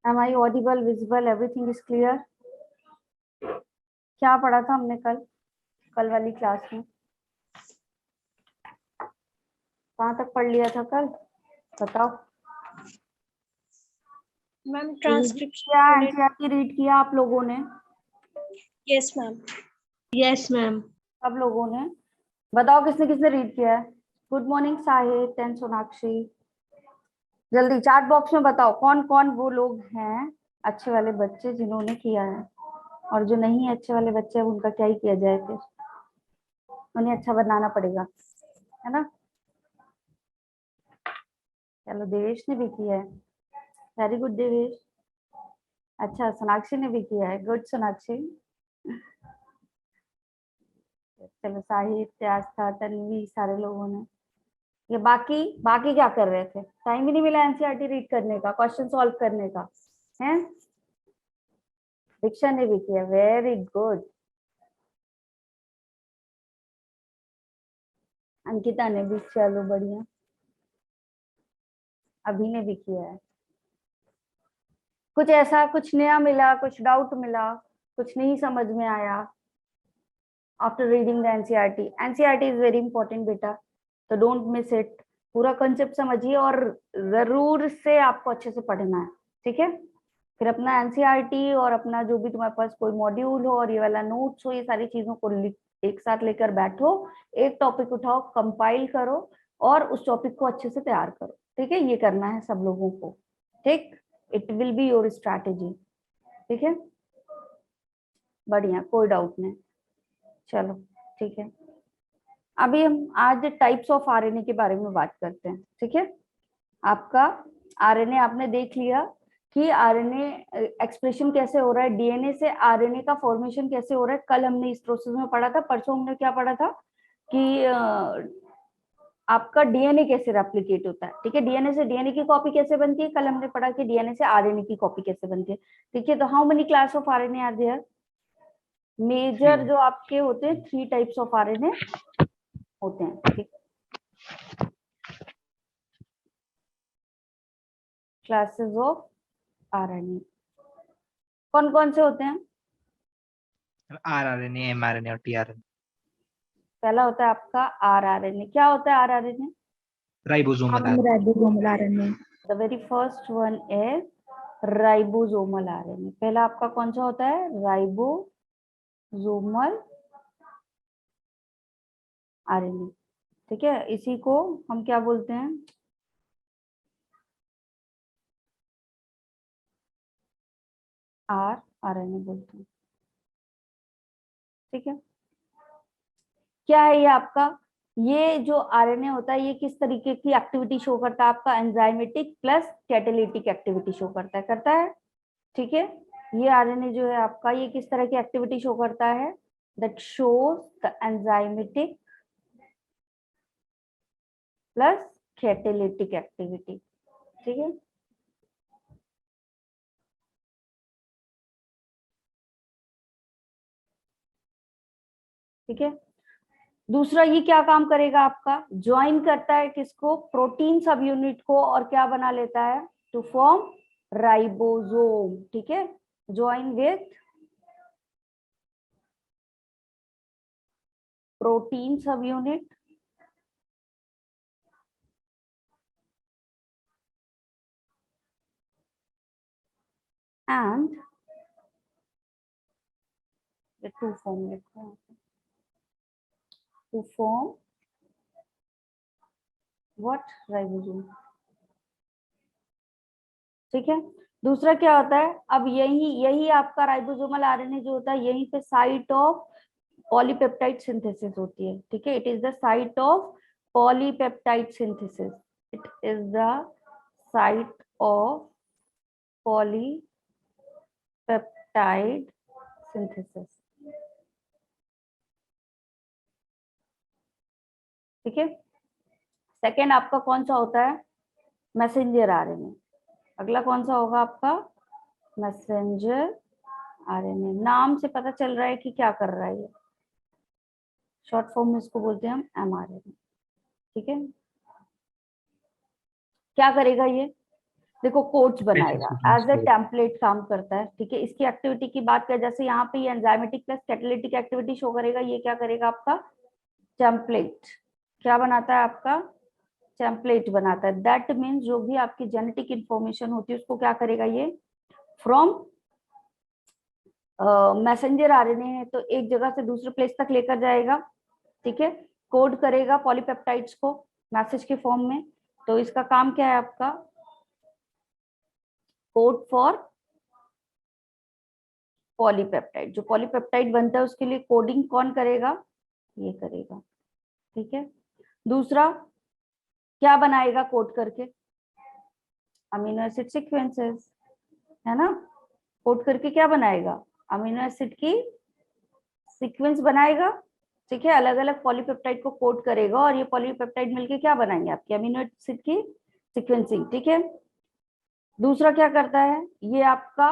Am I audible, visible, everything is clear? क्या पढ़ा था हमने कल वाली क्लास में? कहाँ तक पढ़ लिया था कल? बताओ। मैम क्या ट्रांसक्रिप्शन एनसीईआरटी रीड किया आप लोगों ने? Yes ma'am. Yes ma'am. सब लोगों ने? बताओ किसने किसने रीड किया है? Good morning Shahid and Sonakshi. जल्दी चैट बॉक्स में बताओ कौन कौन वो लोग हैं अच्छे वाले बच्चे जिन्होंने किया है, और जो नहीं अच्छे वाले बच्चे हैं उनका क्या ही किया जाए, फिर उन्हें अच्छा बनाना पड़ेगा, है ना? चलो देवेश ने भी किया है, वेरी गुड देवेश। अच्छा सोनाक्षी ने भी किया है, गुड सोनाक्षी। चलो साहित्य, आस्था, तन्वी, सारे लोगों ने। ये बाकी बाकी क्या कर रहे थे? टाइम ही नहीं मिला एनसीईआरटी रीड करने का, क्वेश्चन सॉल्व करने का, है? दीक्षा ने भी किया, वेरी गुड। अंकिता ने भी, चलो बढ़िया। अभी ने भी किया है। कुछ ऐसा कुछ नया मिला, कुछ डाउट मिला, कुछ नहीं समझ में आया after reading the NCERT? NCERT is very important बेटा, तो डोंट मिस इट। पूरा कंसेप्ट समझिए और जरूर से आपको अच्छे से पढ़ना है, ठीक है? फिर अपना एनसीईआरटी और अपना जो भी तुम्हारे पास कोई मॉड्यूल हो और ये वाला नोट्स हो, ये सारी चीजों को एक साथ लेकर बैठो, एक टॉपिक उठाओ, कंपाइल करो और उस टॉपिक को अच्छे से तैयार करो, ठीक है? ये करना है सब लोगों को, ठीक? It will be your strategy, ठीक है? बढ़िया, कोई डाउट नहीं। चलो ठीक है, अभी हम आज टाइप्स ऑफ आरएनए के बारे में बात करते हैं, ठीक है? आपका आरएनए आपने देख लिया कि आरएनए एक्सप्रेशन कैसे हो रहा है, डीएनए से आरएनए का फॉर्मेशन कैसे हो रहा है। कल हमने इस प्रोसेस में पढ़ा था, परसों हमने क्या पढ़ा था कि आपका डीएनए कैसे रेप्लिकेट होता है, ठीक है? डीएनए से डीएनए की कॉपी कैसे बनती है, कल हमने पढ़ा कि डीएनए से आरएनए की कॉपी कैसे बनती है, ठीक है? तो how many class of RNA are there? Major जो आपके होते हैं 3 टाइप्स ऑफ आरएनए होते हैं, ठीक? क्लासेस ऑफ आरएनए कौन कौन से होते हैं? आरआरएनए, एमआरएनए और टीआरएनए। पहला होता है आपका आरआरएनए। क्या होता है rRNA? Ribosomal RNA. The very first one is ribosomal RNA. पहला आपका कौन सा होता है? राइबोसोमल आरएनए, ठीक है? इसी को हम क्या बोलते हैं? आरआरएनए बोलते हैं, ठीक है? क्या है ये आपका? ये जो आरएनए होता है ये किस तरीके की एक्टिविटी शो करता है? आपका enzymatic plus catalytic activity show करता है, ठीक है? ये आरएनए जो है आपका, ये किस तरह की एक्टिविटी शो करता है? That shows the enzymatic plus catalytic activity, ठीक है? ठीक है, दूसरा ये क्या काम करेगा आपका? ज्वाइन करता है किसको? प्रोटीन सब यूनिट को, और क्या बना लेता है? टू फॉर्म राइबोसोम, ठीक है? Join with protein subunit and to form to form what? Ribosome, ठीक है? दूसरा क्या होता है? अब यही यही आपका राइबोसोमल आरएनए जो होता है, यहीं पे साइट ऑफ पॉलीपेप्टाइड सिंथेसिस होती है, ठीक है? It is the site of polypeptide synthesis, it is the site of polypeptide synthesis, ठीक है? सेकेंड आपका कौन सा होता है? Messenger RNA. अगला कौन सा होगा आपका? Messenger RNA. नाम से पता चल रहा है कि क्या कर रहा है ये, शॉर्ट फॉर्म में इसको बोलते हैं हम एमआरएनए, ठीक है? क्या करेगा ये? देखो कोड्स बनाएगा, sequence as a code. Template काम करता है, ठीक है। इसकी एक्टिविटी की बात करें, जैसे यहाँ पे ये enzymatic plus catalytic activity show करेगा, ये क्या करेगा आपका टेम्पलेट। क्या बनाता है आपका टेम्पलेट बनाता है। दैट मीन्स जो भी आपकी जेनेटिक इंफॉर्मेशन होती है उसको क्या करेगा ये फ्रॉम मैसेंजर आरएनए है तो एक जगह से दूसरे प्लेस तक लेकर जाएगा, ठीक है। कोड करेगा पॉलीपेप्टाइड्स को मैसेज के फॉर्म में। तो इसका काम क्या है आपका कोड फॉर पॉलीपेप्टाइड। जो पॉलीपेप्टाइड बनता है उसके लिए कोडिंग कौन करेगा, ये करेगा, ठीक है। दूसरा क्या बनाएगा कोड करके, अमीनो एसिड सीक्वेंसेस, है ना। कोड करके क्या बनाएगा अमीनो एसिड की सीक्वेंस बनाएगा, ठीक है। अलग अलग पॉलीपेप्टाइड को कोड करेगा और ये पॉलीपेप्टाइड मिलके क्या बनाएंगे आपकी अमीनो एसिड की सीक्वेंसिंग, ठीक है। दूसरा क्या करता है ये आपका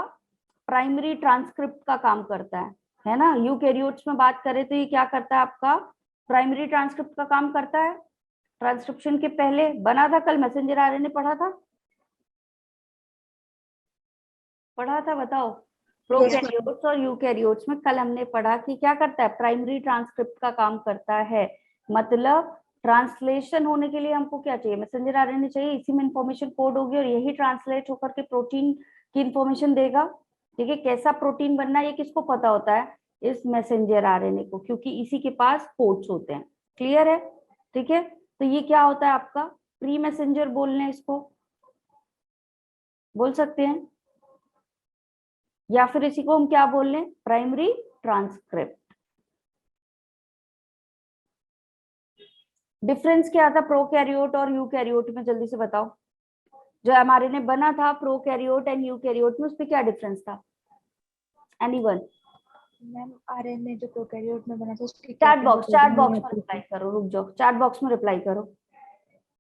प्राइमरी ट्रांसक्रिप्ट का काम करता है ना। यूकैरियोट्स में बात करें तो ये क्या करता है आपका प्राइमरी ट्रांसक्रिप्ट का काम करता है। ट्रांसक्रिप्शन के पहले बना था, कल मैसेंजर आरएनए पढ़ा था बताओ। प्रोकैरियोट्स और यूकैरियोट्स में कल हमने पढ़ा कि क्या करता है प्राइमरी ट्रांसक्रिप्ट का काम करता है। मतलब ट्रांसलेशन होने के लिए हमको क्या चाहिए मैसेंजर आरएनए चाहिए, इसी में इंफॉर्मेशन कोड होगी और यही ट्रांसलेट होकर के प्रोटीन की इंफॉर्मेशन देगा, ठीक है। कैसा प्रोटीन बनना है ये किसको पता होता है, इस मैसेंजर आरएनए को, क्योंकि इसी के पास कोड्स होते हैं। क्लियर है, ठीक है। तो ये क्या होता है आपका प्री मैसेंजर बोल रहे हैं इसको, बोल सकते हैं, या फिर इसी को हम क्या बोल रहे हैं प्राइमरी ट्रांसक्रिप्ट। डिफरेंस क्या था प्रोकैरियोट और यूकैरियोट में, जल्दी से बताओ। जो एमआरएनए बना था प्रोकैरियोट एंड यूकैरियोट में, उसमें क्या डिफरेंस था, एनीवन। मैम आरएनए जो प्रोकैरियोट में बना था उसकी चैट बॉक्स में रिप्लाई करो, रुक जाओ, चैट बॉक्स में रिप्लाई करो।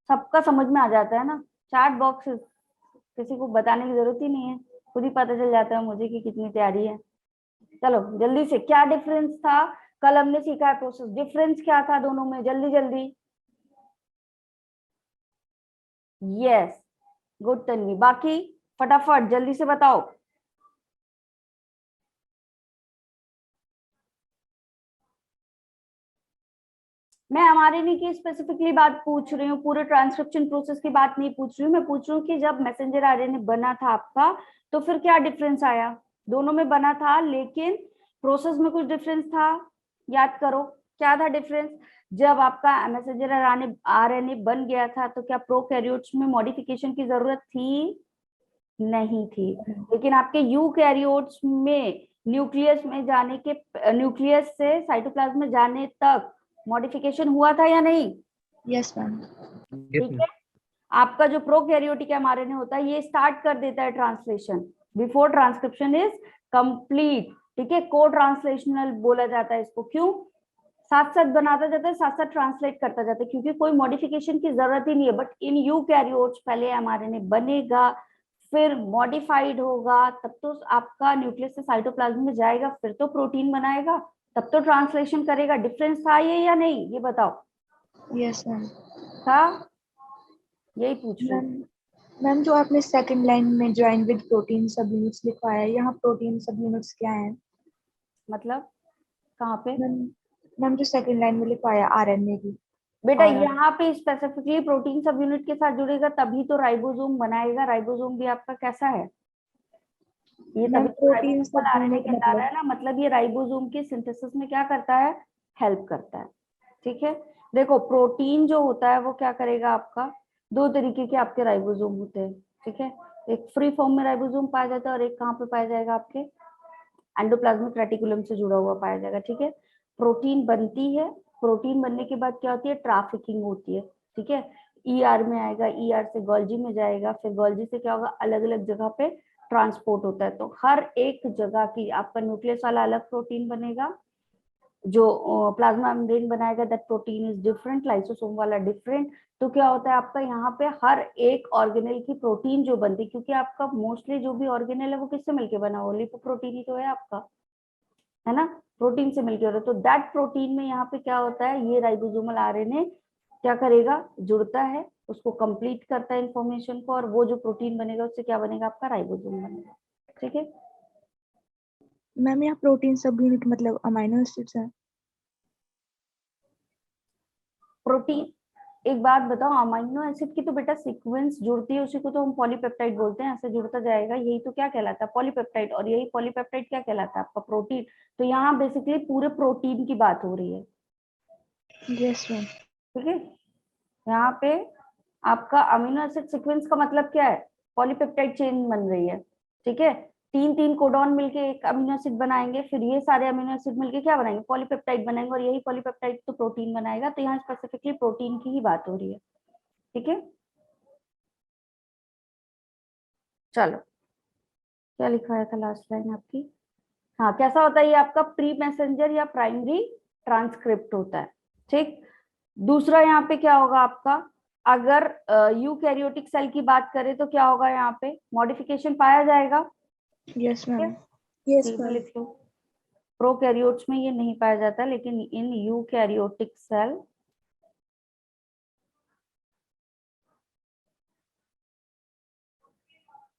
सबका समझ में आ जाता है ना चैट बॉक्स, किसी को बताने की जरूरत ही नहीं है, खुद ही पता चल जाता है मुझे कि कितनी तैयारी है। चलो जल्दी से, क्या डिफरेंस था कल हमने सीखा है प्रोसेस, डिफरेंस क्या था दोनों में, जल्दी जल्दी। यस गुड तन्वी, बाकी फटाफट जल्दी से बताओ। मैं हमारे लिए की स्पेसिफिकली बात पूछ रही हूँ, पूरे ट्रांसक्रिप्शन प्रोसेस की बात नहीं पूछ रही हूँ। मैं पूछ रही हूँ कि जब मैसेंजर आरएनए बना था आपका तो फिर क्या डिफरेंस आया, दोनों में बना था लेकिन प्रोसेस में कुछ डिफरेंस था, याद करो क्या था डिफरेंस। जब आपका मैसेंजर आरएनए बन गया था तो क्या प्रोकैरियोट्स में मॉडिफिकेशन की जरूरत थी, नहीं थी। लेकिन आपके यूकैरियोट्स में न्यूक्लियस में जाने के, न्यूक्लियस से साइटोप्लाज्म में जाने तक मॉडिफिकेशन हुआ था या नहीं, यस मैम। ठीक है। आपका जो प्रोकैरियोटिक एमआरएनए होता है ये स्टार्ट कर देता है translation before transcription is complete, ठीक है। को ट्रांसलेशनल बोला जाता है इसको, क्यों, साथ साथ बनाता जाता है, साथ साथ ट्रांसलेट करता जाता है, क्योंकि कोई मॉडिफिकेशन की जरूरत ही नहीं है। बट इन यूकैरियोट्स पहले एमआरएनए बनेगा, फिर मॉडिफाइड होगा, तब तो आपका न्यूक्लियस से साइटोप्लाज्म में जाएगा, फिर तो प्रोटीन बनाएगा, तब तो ट्रांसलेशन करेगा। डिफरेंस था ये या नहीं, ये बताओ। Yes ma'am. था, यही पूछ रही हूँ। मैम जो आपने सेकंड लाइन में ज्वाइन विद प्रोटीन सब यूनिट्स लिखवाया है, यहाँ प्रोटीन सब यूनिट्स क्या हैं? मतलब कहाँ पे मैम मैम जो सेकंड लाइन में लिखवाया आरएनए की, बेटा, और यहाँ पे स्पेसिफिकली प्रोटीन सब यूनिट के साथ जुड़ेगा तभी तो राइबोसोम बनाएगा। राइबोसोम भी आपका कैसा है, ये मैम तभी तो प्रोटीन राइबोसोमल सब आरएनए यूनिट कहला रहा मतलब है ना, मतलब ये राइबोसोम के सिंथेसिस में क्या करता है, हेल्प करता है, ठीक है। देखो प्रोटीन जो होता है वो क्या करेगा आपका, दो तरीके के आपके राइबोसोम होते हैं, ठीक है। एक फ्री फॉर्म में राइबोसोम पाया जाता है और एक कहाँ पे पाया जाएगा, आपके एंडोप्लाज्मिक रेटिकुलम से जुड़ा हुआ पाया जाएगा, ठीक है। प्रोटीन बनती है, प्रोटीन बनने के बाद क्या होती है, ट्रैफिकिंग होती है, ठीक है। ईआर में आएगा, ईआर से गोल्जी में जाएगा, फिर गोल्जी से क्या होगा, अलग अलग जगह पे ट्रांसपोर्ट होता है। तो हर एक जगह की आपका न्यूक्लियस वाला अलग प्रोटीन बनेगा, जो प्लाज्मा मेम्ब्रेन बनाएगा that protein is different, lysosome वाला डिफरेंट। तो क्या होता है आपका यहाँ पे हर एक ऑर्गेनेल की प्रोटीन जो बनती है, क्योंकि आपका मोस्टली जो भी ऑर्गेनेल है वो किससे मिलके बना हुआ, लिपोप्रोटीन ही तो है आपका, है ना, प्रोटीन से मिलके हो रहा है। तो दैट प्रोटीन में यहाँ पे क्या होता है, ये राइबोसोमल आरएनए क्या करेगा, जुड़ता है, उसको कंप्लीट करता है इंफॉर्मेशन को, और वो जो प्रोटीन बनेगा उससे क्या बनेगा, आपका राइबोसोम बनेगा। ठीक है, मैम यहाँ प्रोटीन सब यूनिट मतलब अमाइनो एसिड्स हैं। प्रोटीन, एक बात बताओ, अमाइनो एसिड की तो बेटा सीक्वेंस जुड़ती है, उसी को तो हम पॉलीपेप्टाइड बोलते हैं, ऐसे जुड़ता जाएगा, यही तो क्या कहलाता है, पॉलीपेप्टाइड, और यही पॉलीपेप्टाइड क्या कहलाता है, आपका प्रोटीन। तो यहाँ बेसिकली पूरे प्रोटीन की बात हो रही है। Yes ma'am. ठीक है, यहाँ पे आपका अमीनो एसिड सीक्वेंस का मतलब क्या है, पॉलीपेप्टाइड चेन बन रही है। ठीक है, तीन तीन कोडॉन मिलके एक अमीनो एसिड बनाएंगे, फिर ये सारे अमीनो एसिड मिलके क्या बनाएंगे, पॉलीपेप्टाइड बनाएंगे, और यही पॉलीपेप्टाइड तो प्रोटीन बनाएगा। तो यहाँ स्पेसिफिकली प्रोटीन की ही बात हो रही है। ठीक है, चलो क्या लिखवाया था लास्ट लाइन आपकी, हाँ, कैसा होता है ये आपका प्री मैसेंजर या प्राइमरी ट्रांसक्रिप्ट होता है। ठीक, दूसरा यहाँ पे क्या होगा आपका, अगर यूकैरियोटिक सेल की बात करें तो क्या होगा, यहाँ पे मॉडिफिकेशन पाया जाएगा। यस ठीक है, मैम। यस सीधे मैम। लिख लो, प्रोकैरियोट्स में ये नहीं पाया जाता, लेकिन in eukaryotic cell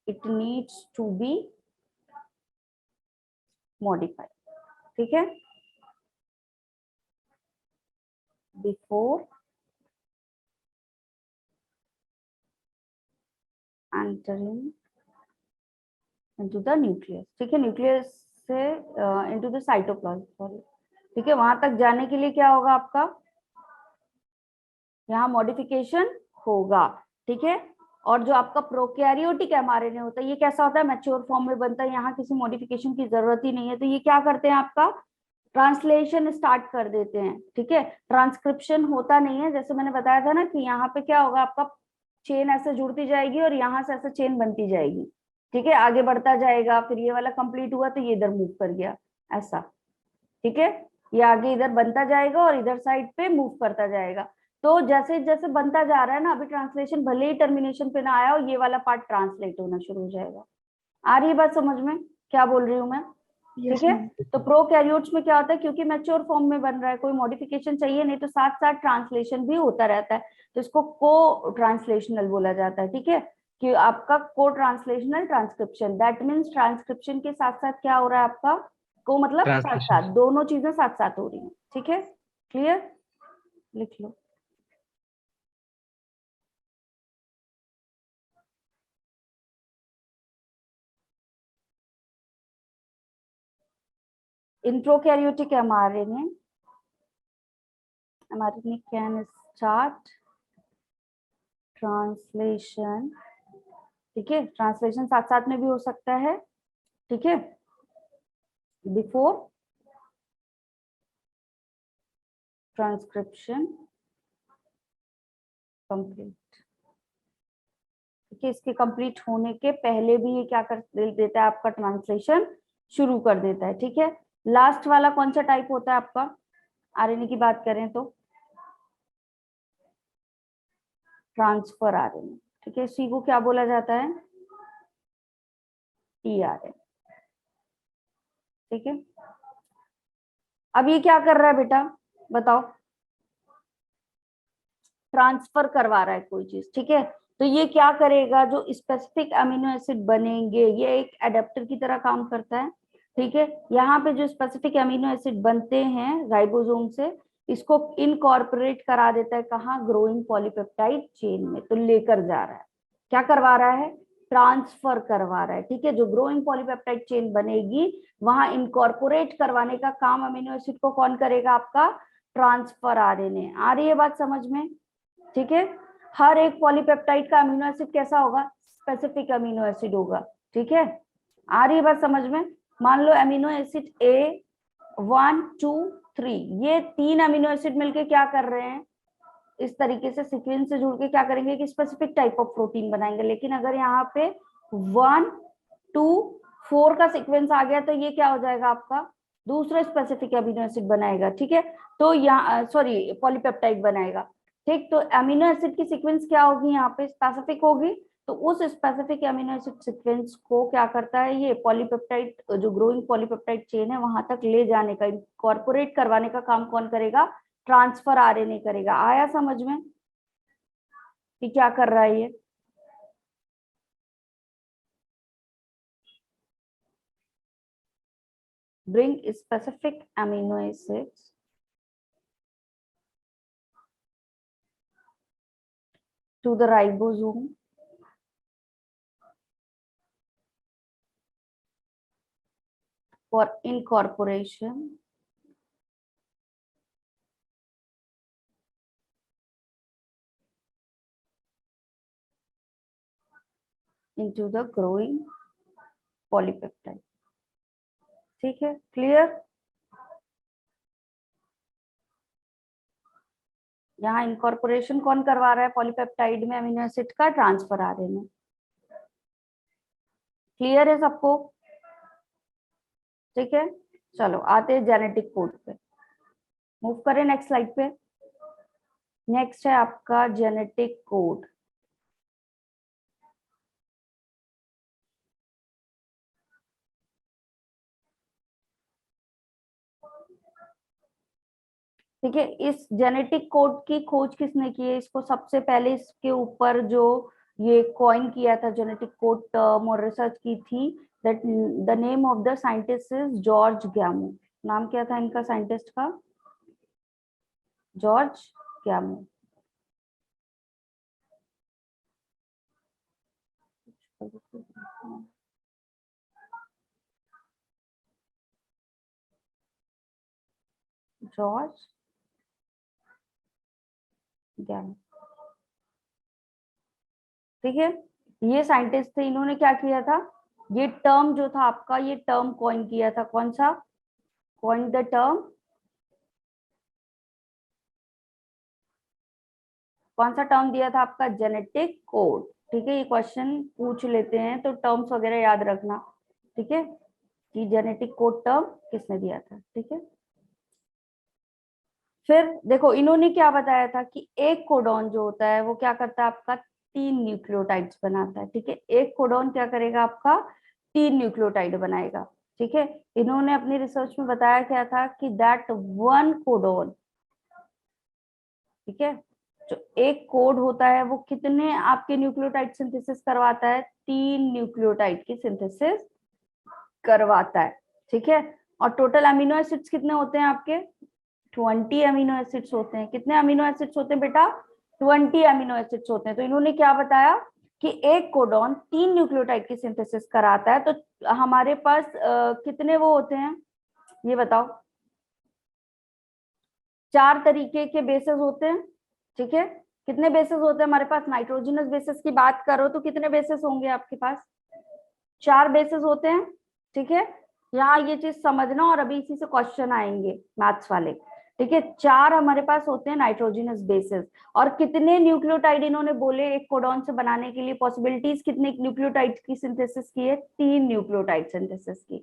it needs to be modified. ठीक है, before entering into the nucleus. ठीक है, न्यूक्लियस से इनटू द साइटोप्लाज्म, सॉरी। ठीक है, वहां तक जाने के लिए क्या होगा आपका, यहाँ मॉडिफिकेशन होगा। ठीक है, और जो आपका प्रोकैरियोटिक एमआरएनए होता है, ये कैसा होता है, मैच्योर फॉर्म में बनता है, यहाँ किसी मॉडिफिकेशन की जरूरत ही नहीं है। तो ये क्या करते हैं, आपका ट्रांसलेशन स्टार्ट कर देते हैं। ठीक है, ट्रांसक्रिप्शन होता नहीं है, जैसे मैंने बताया था ना कि यहाँ पे क्या होगा, आपका चेन ऐसे जुड़ती जाएगी और यहाँ से ऐसे चेन बनती जाएगी। ठीक है, आगे बढ़ता जाएगा, फिर ये वाला कंप्लीट हुआ तो ये इधर मूव कर गया, ऐसा। ठीक है, ये आगे इधर बनता जाएगा और इधर साइड पे मूव करता जाएगा। तो जैसे जैसे बनता जा रहा है ना, अभी ट्रांसलेशन भले ही टर्मिनेशन पे ना आया हो, ये वाला पार्ट ट्रांसलेट होना शुरू हो जाएगा। आ रही है बात समझ में, क्या बोल रही हूँ मैं। यस ठीक है, मैम। तो प्रोकैरियोट्स में क्या होता है, क्योंकि मैच्योर फॉर्म में बन रहा है, कोई मॉडिफिकेशन चाहिए नहीं, तो साथ साथ ट्रांसलेशन भी होता रहता है, तो इसको को ट्रांसलेशनल बोला जाता है। ठीक है, कि आपका को translational transcription, that means transcription के साथ साथ क्या हो रहा है आपका, को मतलब साथ ट्रांसलेशन। साथ, दोनों चीजें साथ साथ हो रही हैं। ठीक है, क्लियर, लिख लो। In prokaryotic mRNA can start translation। ठीक है, ट्रांसलेशन साथ साथ में भी हो सकता है। ठीक है, बिफोर ट्रांसक्रिप्शन कंप्लीट। ठीक है, इसके कंप्लीट होने के पहले भी ये क्या कर देता है, आपका ट्रांसलेशन शुरू कर देता है। ठीक है, लास्ट वाला कौन सा टाइप होता है आपका, आरएनए की बात करें तो ट्रांसफर आरएनए। ठीक है, इसी को क्या बोला जाता है, टीआरएनए। ठीक है, अब ये क्या कर रहा है बेटा, बताओ, ट्रांसफर करवा रहा है कोई चीज। ठीक है, तो ये क्या करेगा, जो स्पेसिफिक अमीनो एसिड बनेंगे, ये एक एडेप्टर की तरह काम करता है। ठीक है, यहाँ पे जो स्पेसिफिक अमीनो एसिड बनते हैं राइबोसोम से, इसको इनकॉर्पोरेट करा देता है, कहाँ, ग्रोइंग पॉलीपेप्टाइड चेन में। तो लेकर जा रहा है, क्या करवा रहा है, ट्रांसफर करवा रहा है। ठीक है, जो ग्रोइंग पॉलीपेप्टाइड चेन बनेगी, वहां इनकॉर्पोरेट करवाने का काम अमीनो एसिड को कौन करेगा, आपका ट्रांसफर आरएनए। आ रही है बात समझ में। ठीक है, हर एक पॉलीपेप्टाइड का अमीनो एसिड कैसा होगा, स्पेसिफिक अमीनो एसिड होगा। ठीक है, आ रही है बात समझ में। मान लो अमीनो एसिड ए 1 2 3, ये तीन अमीनो एसिड मिलके क्या कर रहे हैं, इस तरीके से सीक्वेंस से जुड़ के क्या करेंगे कि स्पेसिफिक टाइप ऑफ प्रोटीन बनाएंगे। लेकिन अगर यहाँ पे 1 2 4 का सीक्वेंस आ गया, तो ये क्या हो जाएगा, आपका दूसरा स्पेसिफिक अमीनो एसिड बनाएगा। ठीक है, तो यहाँ सॉरी पॉलीपेप्टाइड बनाएगा। ठीक, तो अमीनो एसिड की सीक्वेंस क्या होगी, यहाँ पे स्पेसिफिक होगी। तो उस स्पेसिफिक अमीनो एसिड सीक्वेंस को क्या करता है, ये पॉलीपेप्टाइड, जो ग्रोइंग पॉलीपेप्टाइड चेन है, वहां तक ले जाने का, इनकॉर्पोरेट करवाने का काम कौन करेगा, ट्रांसफर आरएनए करेगा। आया समझ में, कि क्या कर रहा है ये। Bring specific amino acids to the ribosome for incorporation into the growing polypeptide। ठीक है, क्लियर। यहाँ इनकॉर्पोरेशन कौन करवा रहा है पॉलीपेप्टाइड में, अमीनो एसिड का ट्रांसफर आरएनए में। क्लियर है सबको? ठीक है, चलो आते हैं जेनेटिक कोड पे, मूव करें नेक्स्ट स्लाइड पे। नेक्स्ट है आपका जेनेटिक कोड। ठीक है, इस जेनेटिक कोड की खोज किसने की है? इसको सबसे पहले इसके ऊपर जो ये कॉइन किया था जेनेटिक कोड टर्म और रिसर्च की थी, that the name of the scientist is George Gamow. नाम क्या था इनका साइंटिस्ट का? जॉर्ज गैमो। जॉर्ज गैमो, ठीक है, ये साइंटिस्ट थे। इन्होंने क्या किया था, ये टर्म जो था आपका, ये टर्म कॉइन किया था। कौन सा? कॉइन द टर्म, कौन सा टर्म दिया था आपका? Genetic code. ठीक है, ये क्वेश्चन पूछ लेते हैं तो टर्म्स वगैरह याद रखना। ठीक है, कि जेनेटिक कोड टर्म किसने दिया था। ठीक है, फिर देखो इन्होंने क्या बताया था कि एक कोडॉन जो होता है वो क्या करता है आपका, 3 न्यूक्लियोटाइड्स बनाता है। ठीक है, एक कोडॉन क्या करेगा आपका, 3 न्यूक्लियोटाइड बनाएगा। ठीक है, इन्होंने अपनी रिसर्च में बताया क्या था कि दैट वन कोडॉन, ठीक है, जो एक कोड होता है वो कितने आपके न्यूक्लियोटाइड सिंथेसिस करवाता है? 3 न्यूक्लियोटाइड की सिंथेसिस करवाता है। ठीक है, और टोटल अमीनो एसिड्स कितने होते हैं आपके? 20 अमीनो एसिड्स होते हैं। कितने अमीनो एसिड्स होते हैं बेटा? 20 अमीनो एसिड्स होते हैं। तो इन्होंने क्या बताया कि एक कोडॉन 3 न्यूक्लियोटाइड की सिंथेसिस कराता है। तो हमारे पास कितने वो होते हैं ये बताओ? 4 तरीके के बेसेस होते हैं। ठीक है, कितने बेसेस होते हैं हमारे पास? नाइट्रोजनस बेसिस की बात करो तो कितने बेसेस होंगे आपके पास? 4 बेसेस होते हैं। ठीक है, यहाँ ये चीज समझना, और अभी इसी से क्वेश्चन आएंगे मैथ्स वाले। ठीक है, 4 हमारे पास होते हैं नाइट्रोजनस बेसिस। और कितने न्यूक्लियोटाइड इन्होंने बोले एक कोडॉन से बनाने के लिए? पॉसिबिलिटीज कितने न्यूक्लियोटाइड की सिंथेसिस की है? 3 न्यूक्लियोटाइड सिंथेसिस की।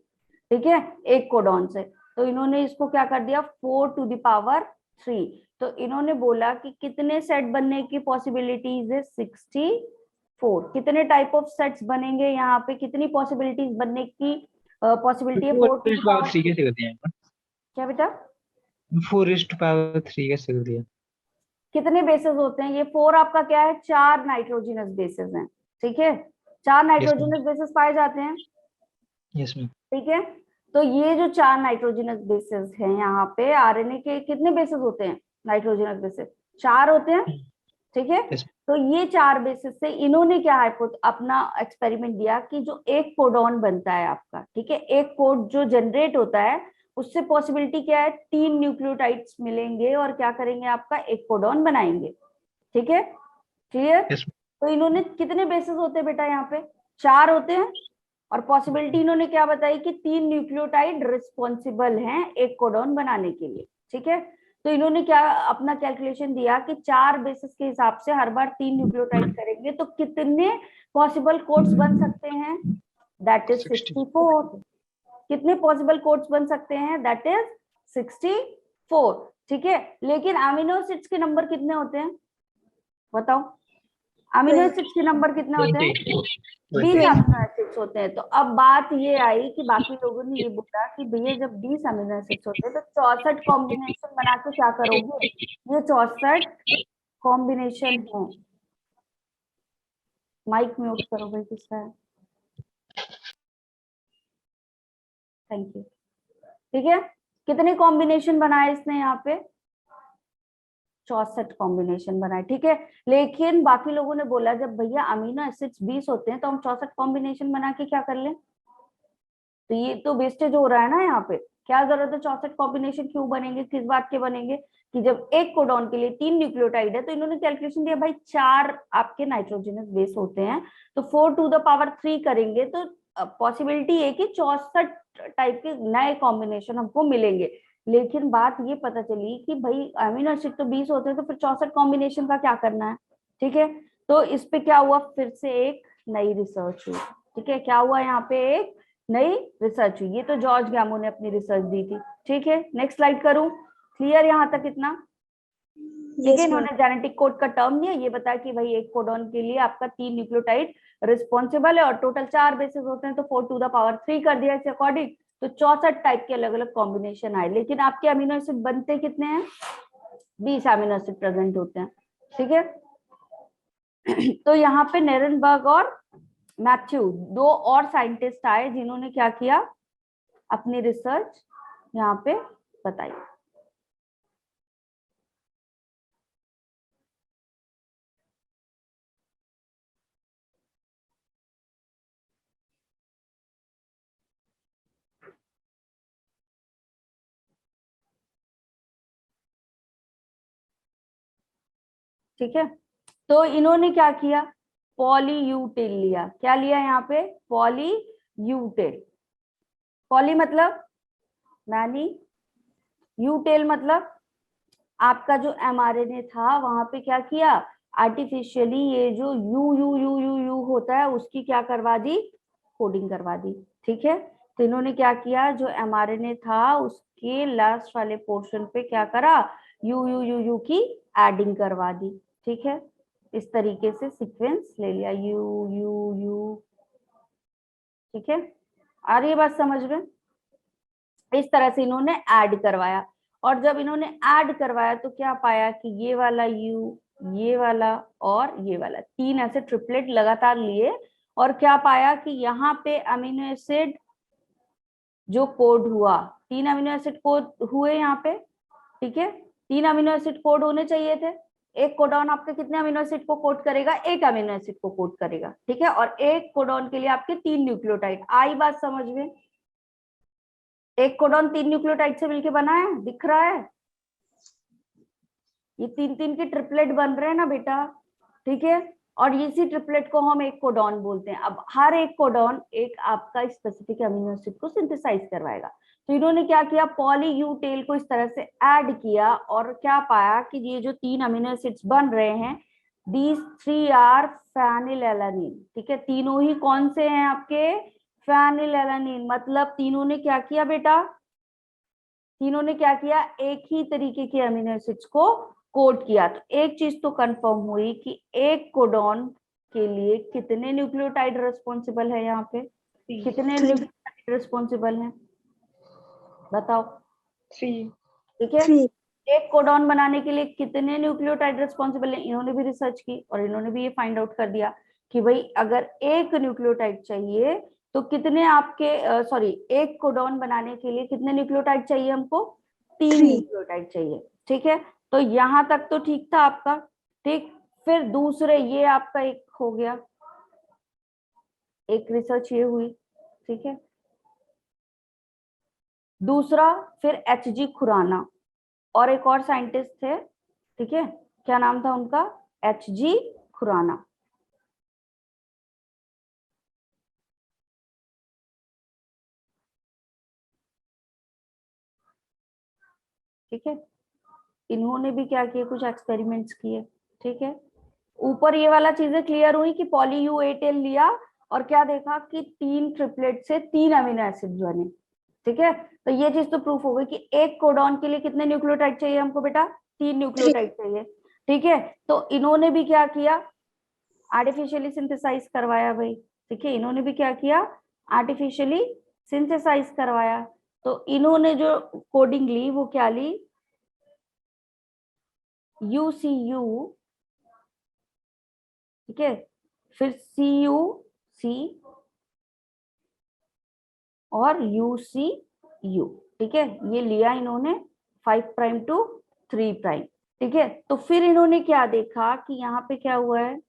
ठीक है, एक कोडॉन से। तो इन्होंने इसको क्या कर दिया, 4 टू द पावर 3। तो इन्होंने बोला कि कितने सेट बनने की पॉसिबिलिटीज है? 64। कितने टाइप ऑफ सेट्स बनेंगे यहाँ पे? कितनी पॉसिबिलिटीज बनने की पॉसिबिलिटी है? 4 टू द पावर 3 कैसे कर दिया? क्या बेटा? 4:3 कैसे कर दिया? कितने बेसेस होते हैं? ये 4 आपका क्या है? 4 नाइट्रोजनस बेसेस हैं। ठीक है, 4 नाइट्रोजनस बेसेस पाए जाते हैं। Yes ma'am. ठीक है, तो ये जो 4 नाइट्रोजनस बेसेस हैं यहाँ पे, आरएनए के कितने बेसेस होते हैं? नाइट्रोजनस बेसेस 4 होते हैं। ठीक है, यस। तो ये 4 बेसिस से इन्होंने क्या अपना एक्सपेरिमेंट दिया कि जो एक कोडॉन बनता है आपका, ठीक है, एक कोड जो जनरेट होता है उससे पॉसिबिलिटी क्या है? 3 न्यूक्लियोटाइड्स मिलेंगे और क्या करेंगे आपका, एक कोडॉन बनाएंगे। ठीक है, क्लियर? यस। तो इन्होंने कितने बेसिस होते हैं बेटा यहाँ पे? 4 होते हैं। और पॉसिबिलिटी इन्होंने क्या बताई कि 3 न्यूक्लियोटाइड रिस्पॉन्सिबल हैं एक कोडॉन बनाने के लिए। ठीक है, तो इन्होंने क्या अपना कैलकुलेशन दिया कि 4 बेसिस के हिसाब से हर बार 3 न्यूक्लियोटाइड करेंगे तो कितने पॉसिबल कोड्स बन सकते हैं? That is 64। कितने पॉसिबल कोड्स बन सकते हैं? That is 64। ठीक है, लेकिन अमीनो एसिड्स के नंबर कितने होते हैं बताओ? अमीनो एसिड्स के नंबर कितने होते हैं? 20 अमीनो एसिड्स होते हैं। तो अब बात ये आई कि बाकी लोगों ने ये बोला कि भैया जब 20 अमीनो एसिड्स होते हैं तो 64 कॉम्बिनेशन बना के क्या करोगे? ये 64 कॉम्बिनेशन है। माइक म्यूट करो भाई किसका है। Thank you. ठीक है, कितने कॉम्बिनेशन बनाए इसने यहाँ पे? 64 कॉम्बिनेशन बनाए। ठीक है, लेकिन बाकी लोगों ने बोला जब भैया अमीनो एसिड्स 20 होते हैं तो हम 64 कॉम्बिनेशन बना के क्या कर लें? तो ये तो वेस्टेज हो रहा है ना यहाँ पे। क्या जरूरत है 64 कॉम्बिनेशन क्यों बनेंगे? किस बात के बनेंगे? कि जब एक कोडॉन के लिए 3 न्यूक्लियोटाइड है तो इन्होंने कैलकुलेशन दिया भाई 4 आपके नाइट्रोजनस बेस होते हैं, तो 4 टू द पावर 3 करेंगे तो पॉसिबिलिटी है कि 64 टाइप के नए कॉम्बिनेशन हमको मिलेंगे। लेकिन बात ये पता चली कि भाई अमीनो एसिड तो 20 होते हैं तो फिर 64 कॉम्बिनेशन का क्या करना है? ठीक है, तो इस पे क्या हुआ, फिर से एक नई रिसर्च हुई। ठीक है, क्या हुआ यहाँ पे? एक नई रिसर्च हुई। ये तो जॉर्ज गैमो ने अपनी रिसर्च दी थी। ठीक है, नेक्स्ट स्लाइड करूं। क्लियर यहाँ तक इतना? ठीक है, इन्होंने जेनेटिक कोड का टर्म दिया, ये बताया कि भाई एक कोडॉन के लिए आपका 3 न्यूक्लियोटाइड रिस्पॉन्सिबल है और टोटल 4 बेसिस होते हैं तो 4 टू द पावर 3 कर दिया इसके अकॉर्डिंग। तो 64 टाइप के अलग अलग कॉम्बिनेशन आए, लेकिन आपके अमीनो एसिड बनते कितने हैं? 20 अमीनो एसिड प्रेजेंट होते हैं। ठीक है, तो यहाँ पे नेरनबर्ग और मैथ्यू, 2 और साइंटिस्ट आए जिन्होंने क्या किया, अपनी रिसर्च यहाँ पे बताई। ठीक है, तो इन्होंने क्या किया, पॉलीयूटेल लिया। क्या लिया यहाँ पे? पॉलीयूटेल। पॉली मतलब मैनी, यूटेल मतलब आपका जो एमआरएनए था वहां पे क्या किया, आर्टिफिशियली ये जो you you you you you होता है उसकी क्या करवा दी, कोडिंग करवा दी। ठीक है, तो इन्होंने क्या किया, जो एमआरएनए था उसके लास्ट वाले पोर्शन पे क्या करा, यू यू यू यू की एडिंग करवा दी। ठीक है, इस तरीके से सीक्वेंस ले लिया, यू यू यू। ठीक है, आ रही है बात समझ में? इस तरह से इन्होंने ऐड करवाया, और जब इन्होंने ऐड करवाया तो क्या पाया कि ये वाला यू, ये वाला और ये वाला, 3 ऐसे ट्रिपलेट लगातार लिए, और क्या पाया कि यहाँ पे अमीनो एसिड जो कोड हुआ, 3 अमीनो एसिड कोड हुए यहाँ पे। ठीक है, 3 अमीनो एसिड कोड होने चाहिए थे। एक कोडॉन आपके कितने अमीनो एसिड को कोड करेगा? एक अमीनो एसिड को कोड करेगा। ठीक है, और एक कोडॉन के लिए आपके 3 न्यूक्लियोटाइड। आई बात समझ में? एक कोडॉन 3 न्यूक्लियोटाइड से मिलकर बना है, दिख रहा है? ये 3 के ट्रिपलेट बन रहे हैं ना बेटा। ठीक है, और इसी ट्रिपलेट को हम एक कोडॉन बोलते हैं। अब हर एक कोडॉन एक आपका स्पेसिफिक अमीनो एसिड को सिंथेसाइज करवाएगा। तो इन्होंने क्या किया, पॉलीयूटेल को इस तरह से ऐड किया, और क्या पाया कि ये जो 3 अमीनो एसिड्स बन रहे हैं, दीज 3 आर फेनिलएलानिन। ठीक है, तीनों ही कौन से हैं आपके? फेनिलएलानिन। मतलब तीनों ने क्या किया बेटा, तीनों ने क्या किया, एक ही तरीके के अमीनो एसिड्स को कोड किया। तो एक चीज तो कंफर्म हुई कि एक कोडॉन के लिए कितने न्यूक्लियोटाइड रिस्पॉन्सिबल है, यहाँ पे कितने न्यूक्लियोटाइड रिस्पॉन्सिबल हैं, बताओ? 3। ठीक है, एक कोडॉन बनाने के लिए कितने न्यूक्लियोटाइड रिस्पॉन्सिबल है? इन्होंने भी रिसर्च की और इन्होंने भी ये फाइंड आउट कर दिया कि भाई अगर एक न्यूक्लियोटाइड चाहिए तो कितने आपके सॉरी, एक कोडॉन बनाने के लिए कितने न्यूक्लियोटाइड चाहिए हमको? 3 न्यूक्लियोटाइड चाहिए। ठीक है, तो यहां तक तो ठीक था आपका। ठीक, फिर दूसरे, ये आपका एक हो गया, एक रिसर्च ये हुई। ठीक है, दूसरा फिर एचजी खुराना और एक और साइंटिस्ट थे। ठीक है, क्या नाम था उनका? एचजी खुराना। ठीक है, इन्होंने भी क्या किए, कुछ एक्सपेरिमेंट्स किए। ठीक है, ऊपर ये वाला चीजें क्लियर हुई कि पॉलीयूएटेल लिया और क्या देखा कि 3 ट्रिपलेट से 3 अमीनो एसिड बने। ठीक है, तो ये चीज तो प्रूफ हो गई कि एक कोडॉन के लिए कितने न्यूक्लियोटाइड चाहिए हमको बेटा? 3 न्यूक्लियोटाइड चाहिए। ठीक है, तो इन्होंने भी क्या किया, आर्टिफिशियली सिंथेसाइज करवाया भाई। ठीक है, इन्होंने भी क्या किया, आर्टिफिशियली सिंथेसाइज करवाया। तो इन्होंने जो कोडिंग ली वो क्या ली, UCU। ठीक है, फिर CuC और UCU, ठीक है, ये लिया इन्होंने 5 प्राइम टू 3 प्राइम, ठीक है। तो फिर इन्होंने क्या देखा कि यहाँ पे क्या हुआ है,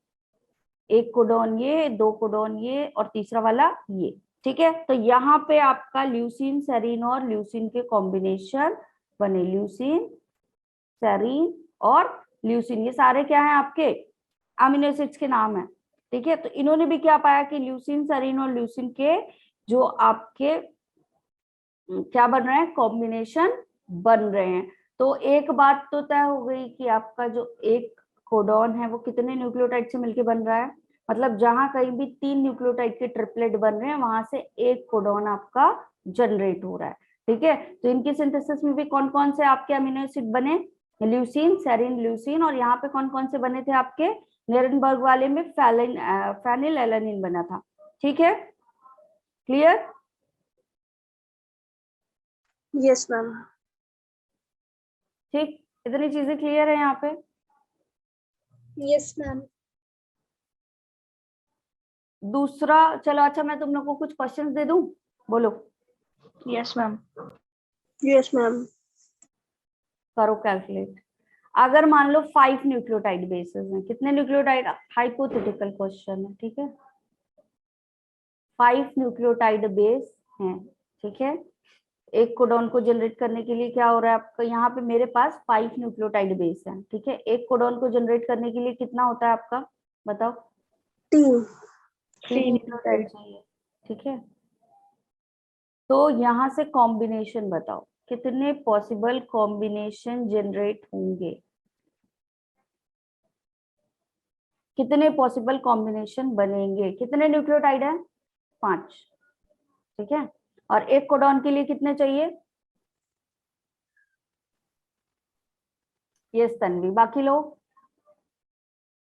एक कोडॉन ये, दो कोडॉन ये और तीसरा वाला ये, ठीक है। तो यहाँ पे आपका ल्यूसीन, सेरीन और ल्यूसीन के कॉम्बिनेशन बने, ल्यूसीन, सेरीन और ल्यूसीन, ये सारे क्या है आपके अमीनो एसिड्स के नाम है, ठीक है। तो इन्होंने भी क्या पाया कि ल्यूसीन, सेरीन और ल्यूसीन के जो आपके क्या बन रहे हैं, कॉम्बिनेशन बन रहे हैं। तो एक बात तो तय हो गई कि आपका जो एक कोडॉन है वो कितने न्यूक्लियोटाइड से मिलके बन रहा है, मतलब जहां कहीं भी 3 न्यूक्लियोटाइड के ट्रिपलेट बन रहे हैं वहां से एक कोडॉन आपका जनरेट हो रहा है, ठीक है। तो इनकी सिंथेसिस में भी कौन कौन से आपके अमीनो एसिड बने, ल्यूसीन, सेरीन, ल्यूसीन, और यहाँ पे कौन कौन से बने थे आपके, निरेनबर्ग वाले में फेनिल एलानिन बना था, ठीक है, क्लियर। Yes ma'am. ठीक, इतनी चीजें क्लियर है यहाँ पे। Yes ma'am. दूसरा, चलो अच्छा मैं तुम लोग को कुछ क्वेश्चंस दे दूं, बोलो। Yes ma'am. Yes ma'am. करो कैलकुलेट। अगर मान लो 5 न्यूक्लियोटाइड बेसेस हैं, कितने न्यूक्लियोटाइड, हाइपोथेटिकल क्वेश्चन है, ठीक है, 5 न्यूक्लियोटाइड बेस हैं, ठीक है। एक कोडॉन को जनरेट करने के लिए क्या हो रहा है आपका, यहाँ पे मेरे पास 5 न्यूक्लियोटाइड बेस है, ठीक है। एक कोडॉन को जनरेट करने के लिए कितना होता है आपका, बताओ। 3। 3 न्यूक्लियोटाइड चाहिए, ठीक है। तो यहाँ से कॉम्बिनेशन बताओ, कितने पॉसिबल कॉम्बिनेशन जनरेट होंगे, कितने पॉसिबल कॉम्बिनेशन बनेंगे, कितने न्यूक्लियोटाइड है, 5, ठीक है। और एक कोडॉन के लिए कितने चाहिए, यस तन्वी, बाकी लोग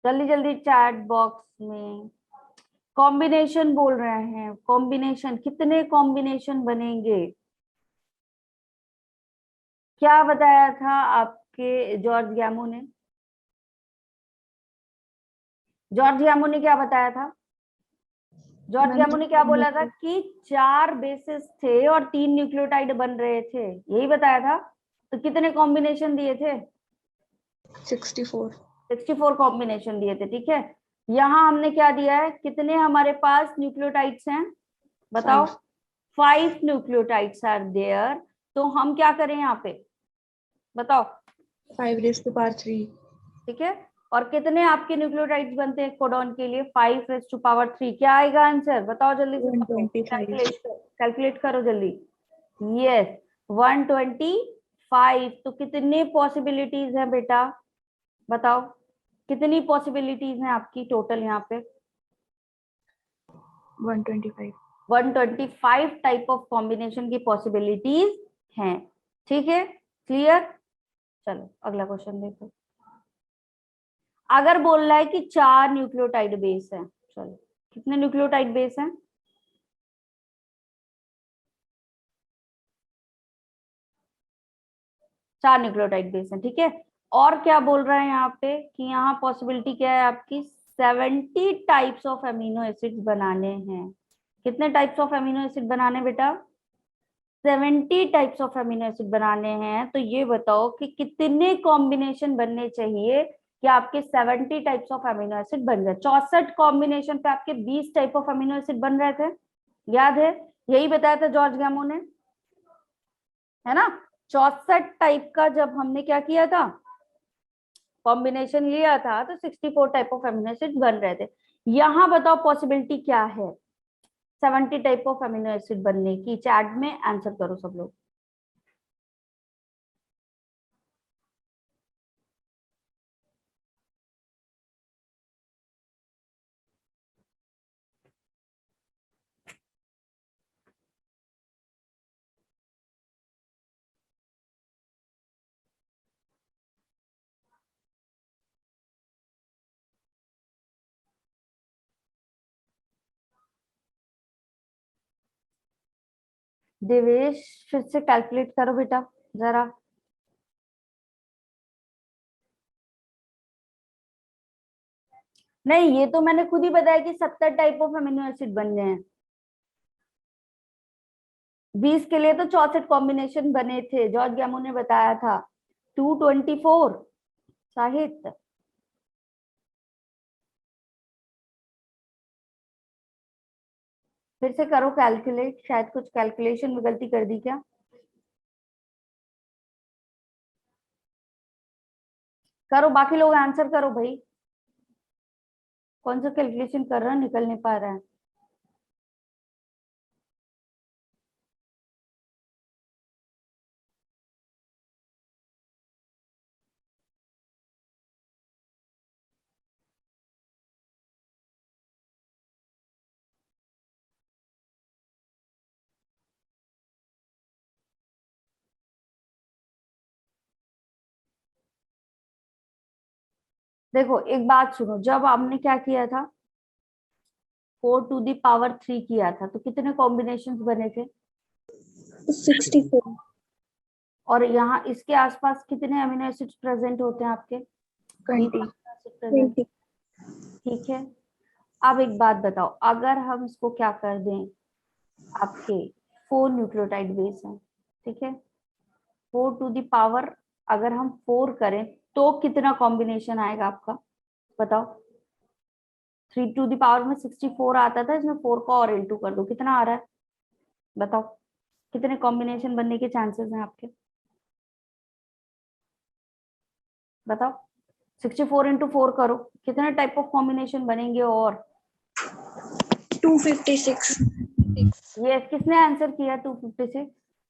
जल्दी जल्दी चैट बॉक्स में कॉम्बिनेशन बोल रहे हैं, कॉम्बिनेशन, कितने कॉम्बिनेशन बनेंगे। क्या बताया था आपके जॉर्ज गैमो ने, जॉर्ज गैमो ने क्या बताया था, जॉर्ज मैम गैमो ने क्या बोला था कि 4 बेसिस थे और 3 न्यूक्लियोटाइड बन रहे थे, यही बताया था। तो कितने कॉम्बिनेशन दिए थे, 64। 64 कॉम्बिनेशन दिए थे, ठीक है। यहाँ हमने क्या दिया है, कितने हमारे पास न्यूक्लियोटाइड्स हैं, बताओ। 5 न्यूक्लियोटाइड्स आर देयर, तो हम क्या करें यहाँ पे, बताओ, 5⁻3। ठीक है। और कितने आपके न्यूक्लियोटाइड्स बनते हैं कोडॉन के लिए, 5⁻3, क्या आएगा आंसर, बताओ जल्दी से, 125। कैलकुलेट करो जल्दी। यस, 125। तो कितने पॉसिबिलिटीज है बेटा, बताओ, कितनी पॉसिबिलिटीज हैं आपकी टोटल यहाँ पे, 125। 125 टाइप ऑफ कॉम्बिनेशन की पॉसिबिलिटीज हैं, ठीक है, क्लियर। चलो अगला क्वेश्चन देखो। अगर बोल रहा है कि 4 न्यूक्लियोटाइड बेस है, चलो कितने न्यूक्लियोटाइड बेस हैं, चार न्यूक्लियोटाइड बेस हैं, ठीक है। और क्या बोल रहा है यहाँ पे कि यहाँ पॉसिबिलिटी क्या है आपकी, 70 टाइप्स ऑफ अमीनो एसिड्स बनाने हैं, कितने टाइप्स ऑफ अमीनो एसिड बनाने बेटा, 70 टाइप्स ऑफ अमीनो एसिड बनाने हैं। तो ये बताओ कि कितने कॉम्बिनेशन बनने चाहिए कि आपके 70 टाइप्स ऑफ अमीनो एसिड बन जाए। 64 कॉम्बिनेशन पे आपके 20 टाइप ऑफ अमीनो एसिड बन रहे थे, याद है, यही बताया था जॉर्ज गैमो ने, है ना। 64 टाइप का जब हमने क्या किया था, कॉम्बिनेशन लिया था, तो 64 टाइप ऑफ अमीनो एसिड बन रहे थे। यहाँ बताओ पॉसिबिलिटी क्या है 70 टाइप ऑफ अमीनो एसिड बनने की, चैट में आंसर करो सब लोग। देवेश फिर से कैलकुलेट करो बेटा जरा। नहीं, ये तो मैंने खुद ही बताया कि 70 टाइप ऑफ अमीनो एसिड बन गए हैं। 20 के लिए तो 64 कॉम्बिनेशन बने थे, जॉर्ज गैमो ने बताया था। 224 साहित्य। फिर से करो कैलकुलेट, शायद कुछ कैलकुलेशन में गलती कर दी क्या। करो, बाकी लोग आंसर करो भाई। कौन सा कैलकुलेशन कर रहा है, निकल नहीं पा रहा है। देखो एक बात सुनो, जब आपने क्या किया था, 4⁻³ किया था, तो कितने कॉम्बिनेशन बने थे? 64. और यहाँ इसके आसपास कितने अमीनो एसिड्स प्रेजेंट होते हैं आपके? 20. प्रेजेंट। ठीक है, अब एक बात बताओ, अगर हम इसको क्या कर दें, आपके 4 न्यूक्लियोटाइड बेस हैं, ठीक है, 4⁻, अगर हम 4 करें तो कितना कॉम्बिनेशन आएगा आपका, बताओ। 3⁻ में 64 आता था, इसमें 4 का और इंटू कर दो, कितना आ रहा है बताओ। कितने कॉम्बिनेशन बनने के चांसेस हैं आपके, बताओ। 64 इंटू 4 करो, कितने टाइप ऑफ कॉम्बिनेशन बनेंगे। और 256. ये किसने आंसर किया 256?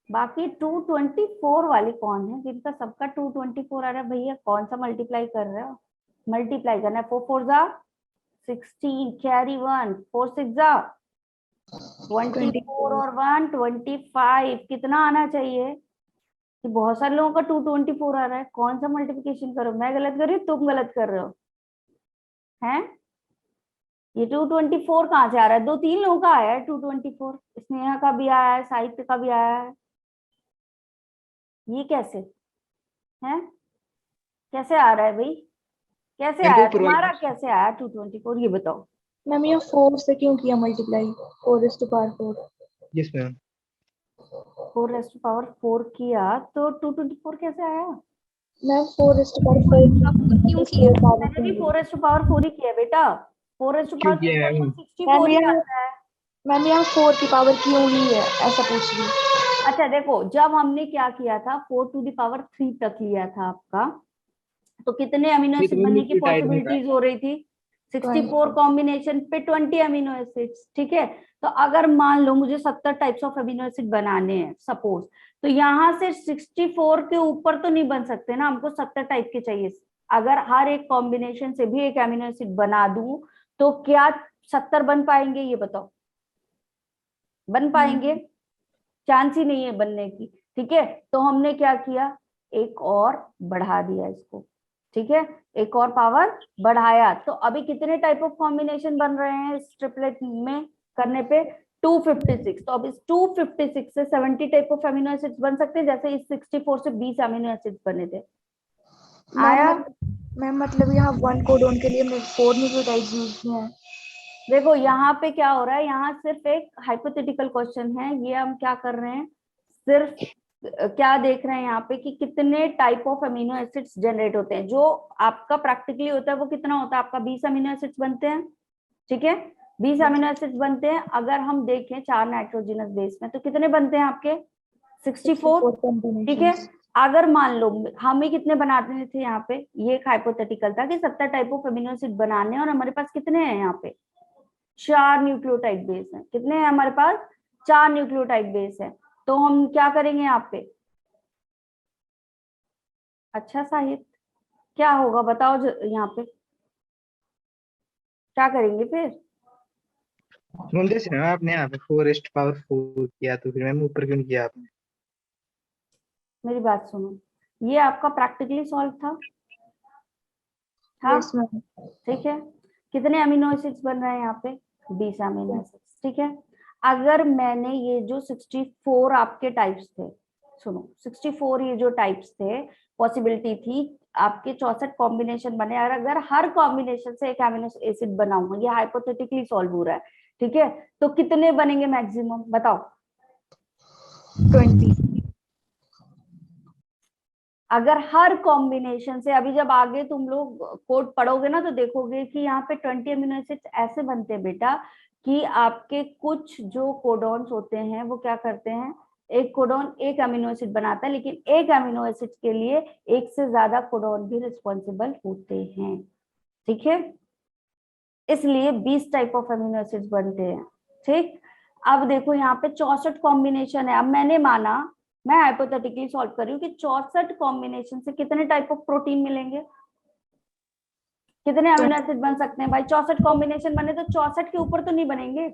बाकी 224 वाली कौन है जिनका सबका 224 आ रहा है? भैया कौन सा मल्टीप्लाई कर रहे हो? मल्टीप्लाई करना है। 4 4 जा 16, कैरी 1, 4 6 जा 24 और 1 25, कितना आना चाहिए? कि बहुत सारे लोगों का 224 आ रहा है, कौन सा मल्टीप्लिकेशन करो? मैं गलत कर रही हूँ, तुम गलत कर रहे हो हैं? ये 224 कहाँ से आ रहा है? 2 3 लोगों का आया है 224, स्नेहा का भी आया है, साहित्य का भी आया है। ये कैसे है? कैसे आ रहा है भाई? कैसे आया तुम्हारा, कैसे आया 224, ये बताओ। मैम ये 4 से क्यों किया मल्टीप्लाई? 4⁻4. Yes ma'am. 4⁻4 किया तो 224 कैसे आया? मैम 4⁻4 क्यों किया? मैंने भी 4⁻4 ही किया बेटा। 4⁻3 क्यों किया मैम? 64 ही आता है। मैम यहाँ 4 की पावर क्यों ही है, ऐसा पूछ रही हूँ। अच्छा देखो, जब हमने क्या किया था, 4⁻3 तक लिया था आपका, तो कितने अमीनो एसिड बनने की पॉसिबिलिटीज हो रही थी? 64 कॉम्बिनेशन पे 20 अमीनो एसिड्स, ठीक है। तो अगर मान लो मुझे 70 टाइप्स ऑफ अमीनो एसिड बनाने हैं सपोज, तो यहाँ से 64 के ऊपर तो नहीं बन सकते ना, हमको 70 टाइप के चाहिए। अगर हर एक कॉम्बिनेशन से भी एक अमीनो एसिड बना दूं तो क्या 70 बन पाएंगे, ये बताओ। बन पाएंगे? चांस ही नहीं है बनने की, ठीक है। तो हमने क्या किया, एक और बढ़ा दिया इसको, ठीक है, एक और पावर बढ़ाया। तो अभी कितने टाइप ऑफ कॉम्बिनेशन बन रहे हैं इस ट्रिपलेट में करने पे? 256। तो अब इस 256 से 70 टाइप ऑफ अमीनो एसिड्स बन सकते हैं, जैसे इस 64 से 20 अमीनो एसिड्स बने थे। आया? मैम मतलब यहाँ 1 कोडोन के लिए 4 न्यूक्लियोटाइड्स यूज किए हैं। देखो यहाँ पे क्या हो रहा है, यहाँ सिर्फ एक हाइपोथेटिकल क्वेश्चन है, ये हम क्या कर रहे हैं, सिर्फ क्या देख रहे हैं यहाँ पे कि कितने type of amino acids generate होते हैं। जो आपका प्रैक्टिकली होता है वो कितना होता है आपका? 20 अमीनो एसिड्स बनते हैं, ठीक है, 20 अमीनो एसिड्स बनते हैं। अगर हम देखें 4 नाइट्रोजनस बेस में तो कितने बनते हैं आपके? 64, ठीक है। अगर मान लो हमें कितने बनाने थे यहाँ पे, ये एक हाइपोथेटिकल था कि 70 टाइप ऑफ अमीनो एसिड बनाने, और हमारे पास कितने हैं यहाँ पे? 4 न्यूक्लियोटाइड बेस हैं। कितने हैं हमारे पास? 4 न्यूक्लियोटाइड बेस है। तो हम क्या करेंगे यहाँ पे? अच्छा साहित्य, क्या होगा बताओ यहाँ पे क्या करेंगे फिर? मुझे से ना आपने यहाँ पे 4⁻4 किया, तो फिर मैम ऊपर क्यों नहीं किया आपने? मेरी बात सुनो, ये आपका प्रैक्टिकली सॉल्व था, हाँ यस मैम। ठीक है। कितने अमीनो एसिड्स बन रहे हैं यहाँ पे? 20 अमीनो एसिड्स, ठीक है। अगर मैंने ये जो 64 आपके टाइप्स थे, सुनो 64 ये जो टाइप्स थे, पॉसिबिलिटी थी, आपके 64 कॉम्बिनेशन बने, और अगर हर कॉम्बिनेशन से एक अमीनो एसिड बनाऊंगा, ये हाइपोथेटिकली सॉल्व हो रहा है, ठीक है, तो कितने बनेंगे मैक्सिमम बताओ? 20। अगर हर कॉम्बिनेशन से, अभी जब आगे तुम लोग कोड पढ़ोगे ना तो देखोगे कि यहाँ पे 20 अमीनो एसिड्स ऐसे बनते हैं बेटा कि आपके कुछ जो कोडॉन्स होते हैं वो क्या करते हैं, एक कोडॉन एक अमीनो एसिड बनाता है, लेकिन एक अमीनो एसिड के लिए एक से ज्यादा कोडॉन भी रिस्पॉन्सिबल होते हैं, ठीक है, इसलिए 20 टाइप ऑफ अमीनो एसिड्स बनते हैं, ठीक। अब देखो यहाँ पे 64 कॉम्बिनेशन है। अब मैंने माना, मैं हाइपोथेटिकली सॉल्व कर रही हूँ कि 64 कॉम्बिनेशन से कितने टाइप ऑफ प्रोटीन मिलेंगे, कितने अमीनो एसिड बन सकते हैं भाई? 64 कॉम्बिनेशन बने तो 64 के ऊपर तो नहीं बनेंगे,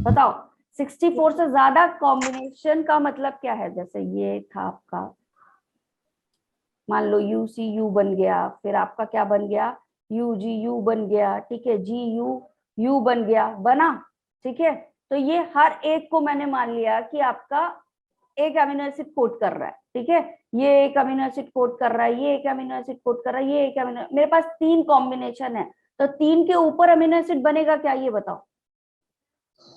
बताओ। 64 से ज्यादा कॉम्बिनेशन का मतलब क्या है? जैसे ये था आपका, मान लो UCU बन गया, फिर आपका क्या बन गया, UGU बन गया, ठीक है, GU बन गया, बना, ठीक है। तो ये हर एक को मैंने मान लिया कि आपका एक अमीनो एसिड कोड कर रहा है, ठीक है, ये एक अमीनो एसिड कोड कर रहा है, ये एक अमीनो एसिड कोड कर रहा है, ये एक अमीनो, मेरे पास 3 कॉम्बिनेशन है, तो 3 के ऊपर अमीनो एसिड बनेगा क्या, ये बताओ?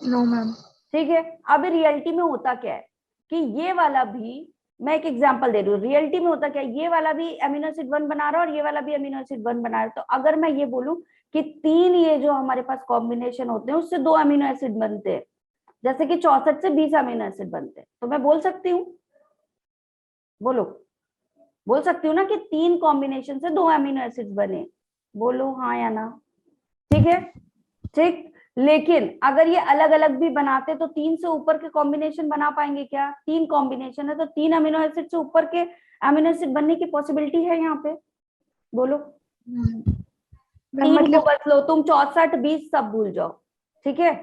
No ma'am. ठीक है। अब रियलिटी में होता क्या है कि ये वाला भी, मैं एक एग्जांपल दे रही हूँ, रियलिटी में होता क्या है, ये वाला भी अमीनो एसिड 1 बना रहा है और ये वाला भी अमीनो एसिड 1 बना रहा है, तो अगर मैं ये बोलूं कि 3 ये जो हमारे पास कॉम्बिनेशन होते हैं उससे 2 अमीनो एसिड बनते हैं, जैसे कि 64 से 20 अमीनो एसिड बनते हैं, तो मैं बोल सकती हूँ, बोलो, बोल सकती हूँ ना कि 3 कॉम्बिनेशन से 2 अमीनो एसिड बने, बोलो हाँ या ना, ठीक है, ठीक। लेकिन अगर ये अलग अलग भी बनाते तो 3 से ऊपर के कॉम्बिनेशन बना पाएंगे क्या? 3 कॉम्बिनेशन है तो 3 अमीनो एसिड से ऊपर के अमीनो एसिड बनने की पॉसिबिलिटी है यहाँ पे, बोलो। 3 को मतलब बच लो तुम, 64 20 सब भूल जाओ, ठीक है,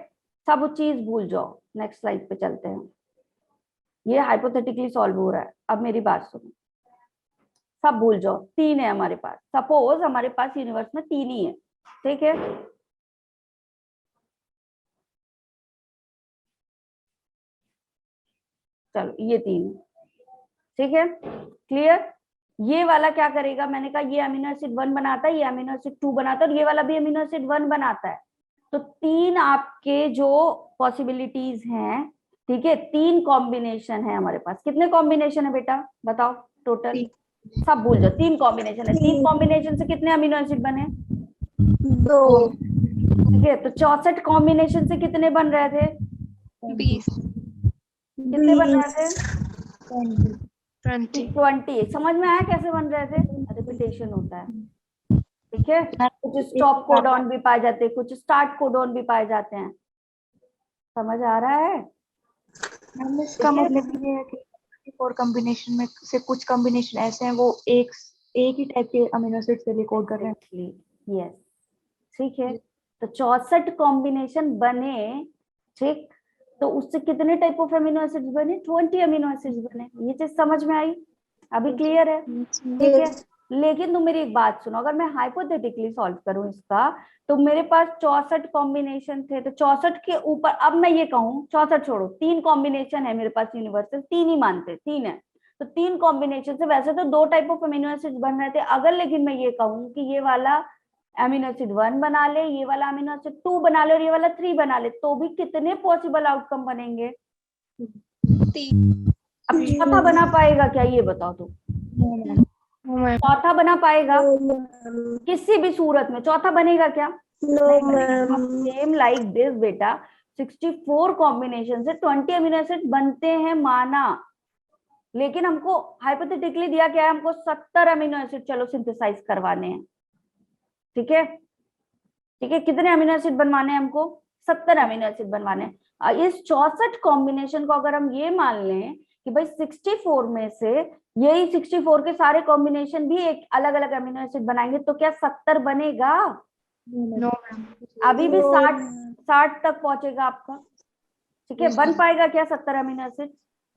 सब चीज भूल जाओ। नेक्स्ट स्लाइड पे चलते हैं, ये हाइपोथेटिकली सॉल्व हो रहा है, अब मेरी बात सुनो, सब भूल जाओ, 3 है हमारे पास, सपोज हमारे पास यूनिवर्स में 3 ही है, ठीक है, चलो ये 3, ठीक है, क्लियर। ये वाला क्या करेगा, मैंने कहा ये अमीनो एसिड 1 बनाता है, ये अमीनो एसिड 2 बनाता है और ये वाला भी अमीनो एसिड 1 बनाता है, तो 3 आपके जो पॉसिबिलिटीज हैं, ठीक है, 3 कॉम्बिनेशन है हमारे पास। कितने कॉम्बिनेशन है बेटा बताओ टोटल? सब भूल जाओ, 3 कॉम्बिनेशन है, 3 कॉम्बिनेशन से कितने अमीनो एसिड बने? 2 ठीक है, तो 64 कॉम्बिनेशन से कितने बन रहे थे? 20। कितने बन रहे थे? 20। 20। समझ में आया कैसे बन रहे थे? रिपीटेशन होता है, ठीक है, कुछ स्टॉप कोडॉन भी पाए जाते हैं, कुछ स्टार्ट कोडॉन भी पाए जाते हैं, समझ आ रहा है? मैम इसका मतलब ये है कि 4 कॉम्बिनेशन में से कुछ कॉम्बिनेशन ऐसे हैं वो एक ही टाइप के अमीनो एसिड से कोड कर रहे हैं। यस, ठीक है, तो 64 कॉम्बिनेशन बने, ठीक, तो उससे कितने टाइप ऑफ अमीनो एसिड्स बने? 20 अमीनो एसिड्स बने। ये चीज समझ में आई? अभी क्लियर है? ठीक है, लेकिन तुम मेरी एक बात सुनो, अगर मैं हाइपोथेटिकली सॉल्व करूं इसका, तो मेरे पास 64 कॉम्बिनेशन थे, तो 64 के ऊपर अब मैं ये कहूँ, 64 छोड़ो, 3 कॉम्बिनेशन है मेरे पास यूनिवर्सल, 3 ही मानते, 3 है, तो 3 कॉम्बिनेशन से वैसे तो 2 टाइप ऑफ अमीनो एसिड बन रहे थे, अगर लेकिन मैं ये कहूँ कि ये वाला अमीनो एसिड 1 बना ले, ये वाला अमीनो एसिड 2 बना ले और ये वाला 3 बना ले, तो भी कितने पॉसिबल आउटकम बनेंगे? अब चौथा बना पाएगा क्या, ये बताओ तुम? चौथा बना पाएगा किसी भी सूरत में? चौथा बनेगा क्या? नहीं बनेगा। सेम लाइक दिस बेटा, 64 कॉम्बिनेशन से 20 अमीनो एसिड बनते हैं माना, लेकिन हमको हाइपोथेटिकली दिया क्या है, हमको 70 अमीनो एसिड चलो सिंथेसाइज करवाने हैं, ठीक है, ठीक है, कितने अमीनो एसिड बनवाने हैं हमको? 70 अमीनो एसिड बनवाने हैं। इस 64 कॉम्बिनेशन को अगर हम ये मान लें कि भाई 64 में से यही 64 के सारे कॉम्बिनेशन भी एक अलग अलग अमीनो एसिड बनाएंगे, तो क्या 70 बनेगा? नो अभी भी 60 तक पहुंचेगा आपका, ठीक है, बन पाएगा क्या 70 अमीनो एसिड?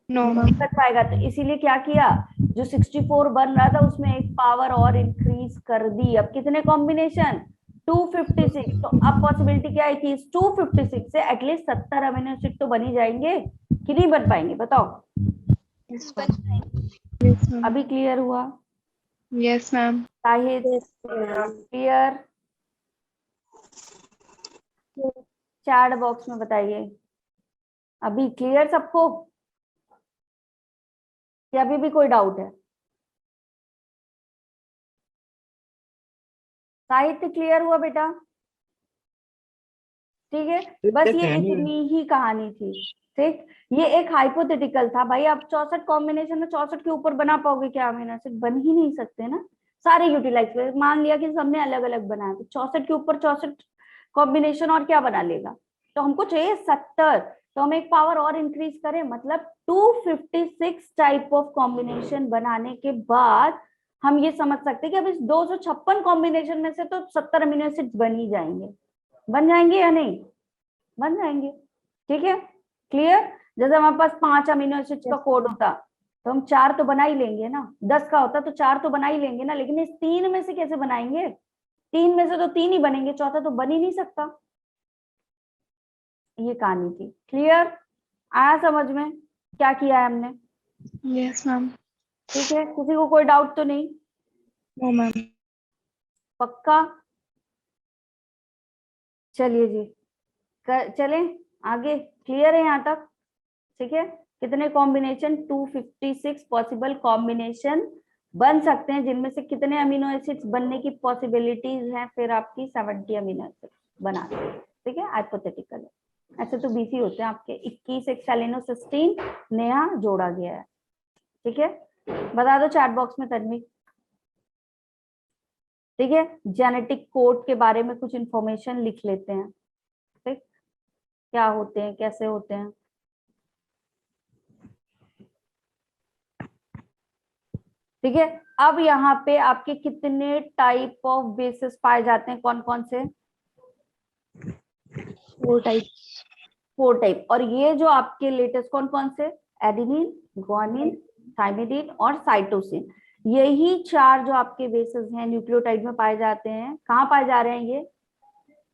नहीं बन पाएगा। तो इसीलिए क्या किया, जो 64 बन रहा था उसमें एक पावर और इंक्रीज कर दी। अब कितने कॉम्बिनेशन? 256। तो अब पॉसिबिलिटी क्या आई थी, 256 से एटलीस्ट 70 अमीनो एसिड तो बन ही जाएंगे कि नहीं बन पाएंगे, बताओ? अभी क्लियर हुआ? Yes, ma'am. Shahid Yes, ma'am. Clear? Chat box में बताइए अभी क्लियर सबको, या अभी भी कोई डाउट है? साहित्य क्लियर हुआ बेटा? ठीक है, बस जैसे ये मैम इतनी ही कहानी थी। ठीक, ये एक हाइपोथेटिकल था भाई। आप 64 कॉम्बिनेशन में 64 के ऊपर बना पाओगे क्या अमीनो एसिड? बन ही नहीं सकते ना। सारे यूटिलाइज मान लिया कि सबने अलग अलग बनाया, तो 64 के ऊपर 64 कॉम्बिनेशन और क्या बना लेगा? तो हमको चाहिए 70, तो हम एक पावर और इंक्रीज करें, मतलब 256 टाइप ऑफ कॉम्बिनेशन बनाने के बाद हम ये समझ सकते हैं कि अब इस 256 कॉम्बिनेशन में से तो 70 अमीनो एसिड बन ही जाएंगे। बन जाएंगे या नहीं? बन जाएंगे। ठीक है, क्लियर? जैसे हमारे पास 5 अमीनो एसिड्स का कोड होता तो हम 4 तो बना ही लेंगे ना, 10 का होता तो 4 तो बना ही लेंगे ना, लेकिन इस 3 में से कैसे बनाएंगे? 3 में से तो 3 ही बनेंगे, चौथा तो बन ही नहीं सकता। ये कहानी थी। क्लियर? आया समझ में क्या किया है हमने? Yes, ma'am. ठीक है, किसी को कोई डाउट तो नहीं? No, ma'am. पक्का? चलिए जी, चलें आगे। क्लियर है यहाँ तक? ठीक है, कितने कॉम्बिनेशन? 256 पॉसिबल कॉम्बिनेशन बन सकते हैं, जिनमें से कितने अमीनो एसिड्स बनने की पॉसिबिलिटीज हैं? फिर आपकी 70 अमीनो एसिड्स बना दें। ठीक है, हाइपोथेटिकल है। ऐसे तो 20 ही होते हैं आपके। 21 एक सेलेनोसिस्टीन नया जोड़ा गया है। ठीक है, बता दो चैट बॉक्स में तन्वी। ठीक है, जेनेटिक कोड के बारे में कुछ इंफॉर्मेशन लिख लेते हैं। ठीक, क्या होते हैं, कैसे होते हैं? ठीक है, अब यहाँ पे आपके कितने टाइप ऑफ बेसिस पाए जाते हैं? कौन कौन से? 4 types. 4 टाइप। और ये जो आपके लेटेस्ट कौन कौन से? एडेनिन, ग्वानिन, थाइमिडीन और साइटोसिन। यही 4 जो आपके बेसिस हैं न्यूक्लियोटाइड में पाए जाते हैं। कहाँ पाए जा रहे हैं ये?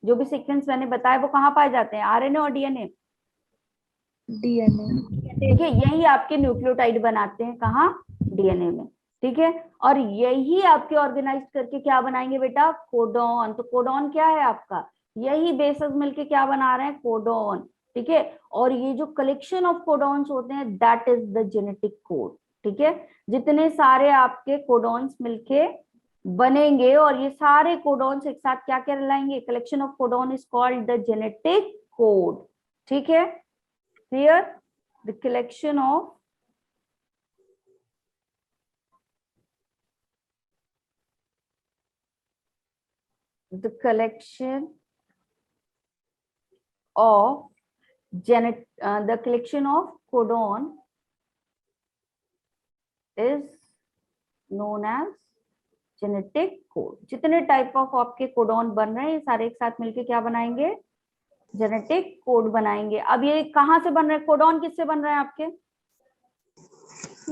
जो भी सीक्वेंस मैंने बताया वो कहाँ पाए जाते हैं? आरएनए और डीएनए? DNA. ठीक है, यही आपके न्यूक्लियोटाइड बनाते हैं। कहाँ? डीएनए में। ठीक है, और यही आपके ऑर्गेनाइज करके क्या बनाएंगे बेटा? कोडॉन। तो कोडॉन क्या है आपका? यही बेसेस मिलके क्या बना रहे हैं? कोडॉन। ठीक है, और ये जो कलेक्शन ऑफ कोडॉन्स होते हैं that is the genetic code. ठीक है, जितने सारे आपके कोडॉन्स मिलके बनेंगे और ये सारे कोडॉन्स एक साथ क्या कहलाएंगे? Collection of codon is called the genetic code. ठीक है, clear? The collection of the collection of the collection of codon is known as genetic code. जितने टाइप ऑफ आपके कोडॉन बन रहे हैं ये सारे एक साथ मिलके क्या बनाएंगे? जेनेटिक कोड बनाएंगे। अब ये कहाँ से बन रहे हैं कोडॉन? किससे बन रहे हैं आपके?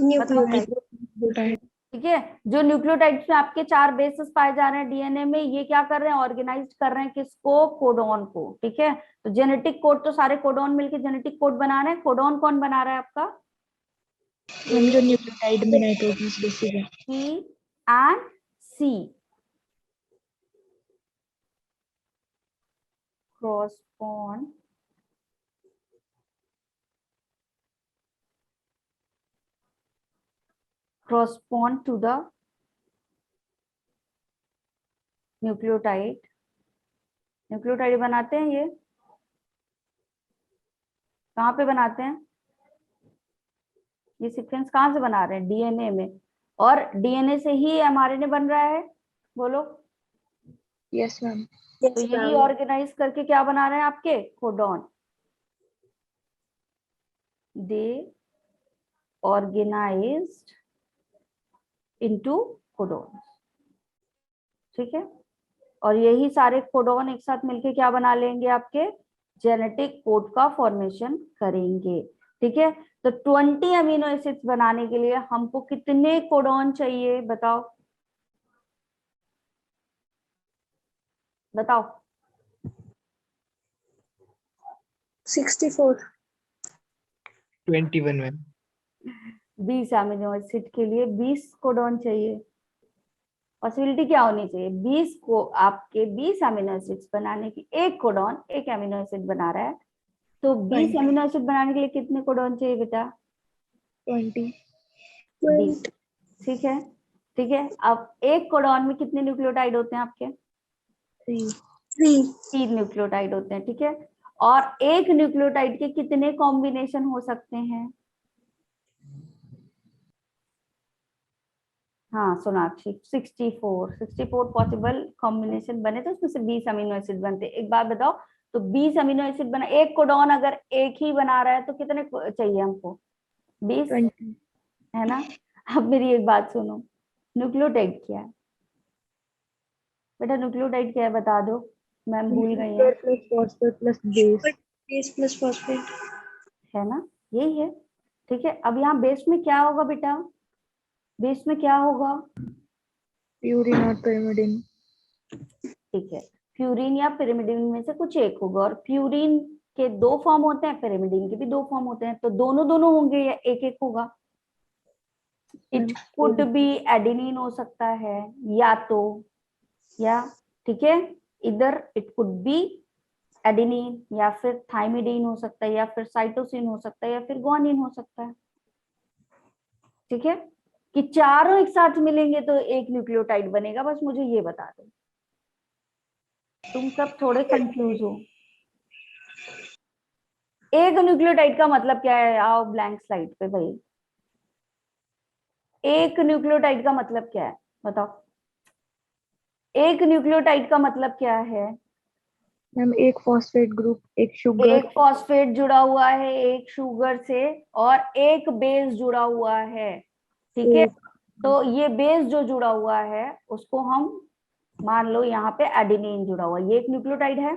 Nucleotide. ठीक है, जो न्यूक्लियोटाइड्स में आपके 4 बेसिस पाए जा रहे हैं डीएनए में, ये क्या कर रहे हैं? ऑर्गेनाइज कर रहे हैं किसको? कोडॉन को। ठीक है, तो जेनेटिक कोड तो सारे कोडॉन मिलके जेनेटिक कोड बना रहे हैं। कोडॉन कौन बना रहा है आपका? हम जो न्यूक्लियोटाइड में नाइट्रोजन बेसिस है. T and C correspond to the nucleotide. Nucleotide बनाते हैं ये कहाँ पे बनाते हैं? ये सीक्वेंस कहाँ से बना रहे हैं? डीएनए में। और डीएनए से ही एमआरएनए बन रहा है। बोलो। Yes, ma'am. तो यही ऑर्गेनाइज करके क्या बना रहे हैं आपके? कोडॉन। दे ऑर्गेनाइज्ड इनटू कोडॉन। ठीक है, और यही सारे कोडॉन एक साथ मिलके क्या बना लेंगे? आपके जेनेटिक कोड का फॉर्मेशन करेंगे। ठीक है, तो 20 अमीनो एसिड्स बनाने के लिए हमको कितने कोडॉन चाहिए? बताओ बताओ। 64. 21 मैम। 20 अमीनो एसिड के लिए 20 कोडॉन चाहिए। पॉसिबिलिटी क्या होनी चाहिए, 20 को आपके 20 अमीनो एसिड्स बनाने की एक कोडॉन एक अमीनो एसिड बना रहा है, तो 20 अमीनो एसिड बनाने के लिए कितने कोडॉन चाहिए बेटा? 20 20। ठीक है, ठीक है। अब एक कोडॉन में कितने न्यूक्लियोटाइड होते हैं आपके? 3 3 न्यूक्लियोटाइड होते हैं, ठीक है। और एक न्यूक्लियोटाइड के कितने कॉम्बिनेशन हो सकते हैं? हाँ सोनाक्षी, 64 पॉसिबल कॉम्बिनेशन बने तो उसमें से 20 अमीनो एसिड बनते। एक बात बताओ, तो 20 अमीनो एसिड बना, एक कोडॉन अगर एक ही बना रहा है तो कितने चाहिए हमको? 20, 20 है ना। अब मेरी एक बात सुनो, न्यूक्लियोटाइड क्या है बेटा? न्यूक्लियोटाइड क्या है बता दो, मैम भूल गई है। Plus phosphate plus base base plus phosphate. है ना, यही है। ठीक है, अब यहाँ बेस में क्या होगा बेटा? बेस में क्या होगा? प्यूरिन और pyrimidine। ठीक है, प्यूरिन या पिरिमिडिन में से कुछ एक होगा, और प्यूरिन के 2 फॉर्म होते हैं, पिरिमिडिन के भी 2 फॉर्म होते हैं, तो दोनों दोनों होंगे या एक एक होगा? इट कुड बी एडेनिन हो सकता है, या तो, या ठीक है, इधर इट कुड बी एडेनिन, या फिर थाइमिडीन हो सकता है, या फिर साइटोसिन हो सकता है, या फिर ग्वानिन हो सकता है। ठीक है, कि चारों एक साथ मिलेंगे तो एक न्यूक्लियोटाइड बनेगा, बस मुझे ये बता दो। तुम सब थोड़े कंफ्यूज हो। एक न्यूक्लियोटाइड का मतलब क्या है? आओ ब्लैंक स्लाइड पे भाई, एक न्यूक्लियोटाइड का मतलब क्या है बताओ? एक न्यूक्लियोटाइड का मतलब क्या है? मैम एक फॉस्फेट ग्रुप, एक शुगर। एक फॉस्फेट जुड़ा हुआ है एक शुगर से, और एक बेस जुड़ा हुआ है, ठीक है। तो ये बेस जो जुड़ा हुआ है उसको हम मान लो यहाँ पे एडेनिन जुड़ा हुआ है, ये एक न्यूक्लियोटाइड है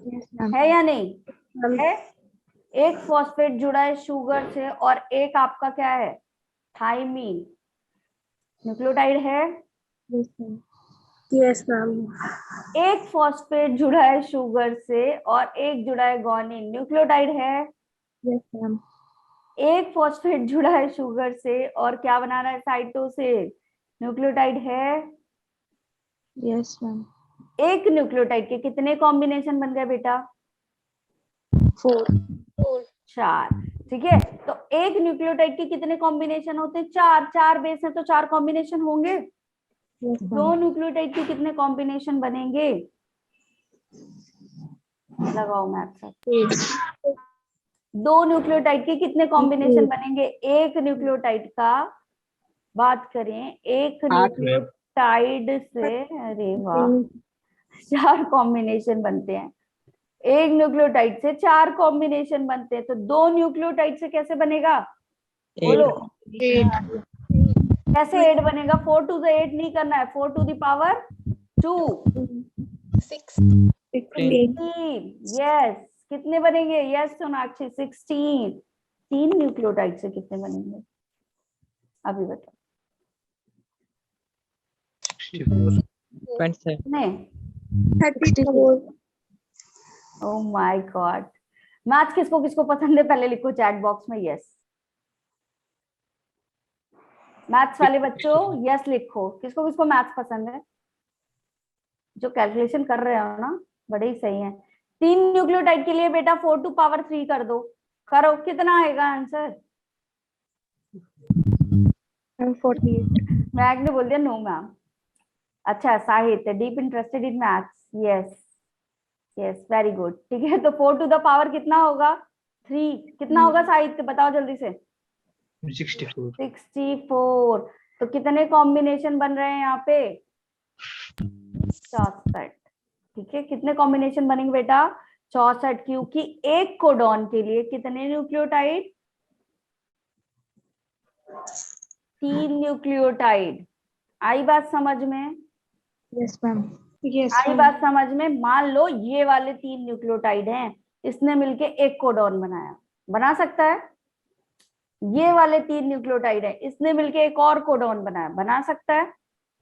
यस मैम। या नहीं है? एक फॉस्फेट जुड़ा है शुगर से, और एक आपका क्या है? थाइमीन, न्यूक्लियोटाइड है। Yes ma'am. Yes ma'am. एक फॉस्फेट जुड़ा है शुगर से और एक जुड़ा है ग्वानिन, न्यूक्लियोटाइड है। Yes ma'am. एक फॉस्फेट जुड़ा है शुगर से और क्या बना रहा है? साइटोसिन, न्यूक्लियोटाइड है। Yes ma'am. एक न्यूक्लियोटाइड के कितने कॉम्बिनेशन बन गए बेटा? 4। 4। ठीक है, तो एक न्यूक्लियोटाइड के कितने कॉम्बिनेशन होते हैं? 4। 4 बेस है तो 4 कॉम्बिनेशन होंगे। यस दो मैम। न्यूक्लियोटाइड के कितने कॉम्बिनेशन बनेंगे? लगाओ मैथ से। दो न्यूक्लियोटाइड के कितने कॉम्बिनेशन बनेंगे? एक न्यूक्लियोटाइड का बात करें, एक 8 मैम। न्यूक्लियोटाइड से, अरे वाह, 4 कॉम्बिनेशन बनते हैं। एक न्यूक्लियोटाइड से 4 कॉम्बिनेशन बनते हैं, तो दो न्यूक्लियोटाइड से कैसे बनेगा? बोलो, 8 कैसे 8 बनेगा? 4 to the 8 नहीं करना है, 4 to the power 2, 16। यस, कितने बनेंगे? यस सोनाक्षी, 16। 3 न्यूक्लियोटाइड से कितने बनेंगे अभी बताओ? 64 27 कितने? 34। Oh my God. मैथ्स किसको किसको पसंद है पहले लिखो चैट बॉक्स में यस। मैथ्स वाले बच्चों यस लिखो, किसको किसको मैथ्स पसंद है? जो कैलकुलेशन कर रहे हो ना, बड़े ही सही है। 3 न्यूक्लियोटाइड के लिए बेटा 4 to power 3 कर दो, करो, कितना आएगा आंसर? मैम 48। मैग ने बोल दिया नो मैम। अच्छा Sahitya, Deep interested in maths, yes yes very good. ठीक है, तो 4 to the power कितना होगा? 3। कितना होगा साहित्य बताओ जल्दी से? 64 64। तो कितने कॉम्बिनेशन बन रहे हैं यहाँ पे? 64। ठीक है, कितने कॉम्बिनेशन बनेंगे बेटा? 64, क्योंकि एक कोडॉन के लिए कितने न्यूक्लियोटाइड? 3 न्यूक्लियोटाइड। आई बात समझ में? Yes ma'am. आई बात समझ में? मान लो ये वाले 3 न्यूक्लियोटाइड हैं, इसने मिलके एक कोडॉन बनाया, बना सकता है। ये वाले 3 न्यूक्लियोटाइड है, इसने मिलके एक और कोडॉन बनाया, बना सकता है।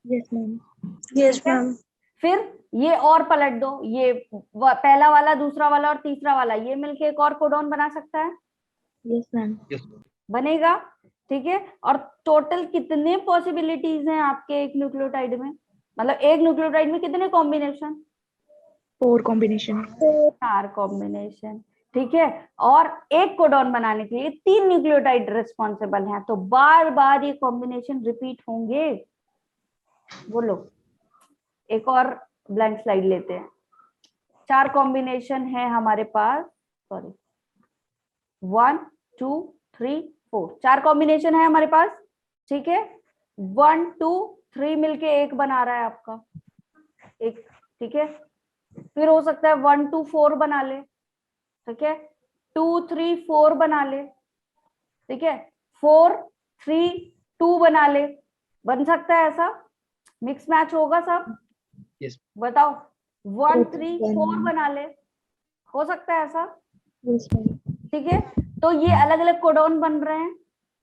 Yes ma'am. Yes ma'am. फिर ये और पलट दो, ये पहला वाला, दूसरा वाला और तीसरा वाला, ये मिलके एक और कोडॉन बना सकता है, यस मैम। बनेगा। ठीक है। और टोटल कितने पॉसिबिलिटीज हैं आपके एक न्यूक्लियोटाइड में, मतलब एक न्यूक्लियोटाइड में कितने कॉम्बिनेशन? 4 कॉम्बिनेशन। 4 कॉम्बिनेशन, ठीक है। और एक कोडॉन बनाने के लिए 3 न्यूक्लियोटाइड रिस्पॉन्सिबल हैं, तो बार बार ये कॉम्बिनेशन रिपीट होंगे। बोलो, एक और ब्लैंक स्लाइड लेते हैं। 4 कॉम्बिनेशन है हमारे पास, सॉरी 1 2 3 4, 4 कॉम्बिनेशन है हमारे पास, ठीक है। 1 2 3 मिलके एक बना रहा है आपका एक, ठीक है। फिर हो सकता है 1 2 4 बना ले, ठीक है। 2 3 4 बना ले, ठीक है। 4 3 2 बना ले, बन सकता है ऐसा, मिक्स मैच होगा सब। Yes. बताओ, 1 4 3 1 4 बना ले, हो सकता है ऐसा, yes ma'am। ठीक है। तो ये अलग अलग कोडॉन बन रहे हैं,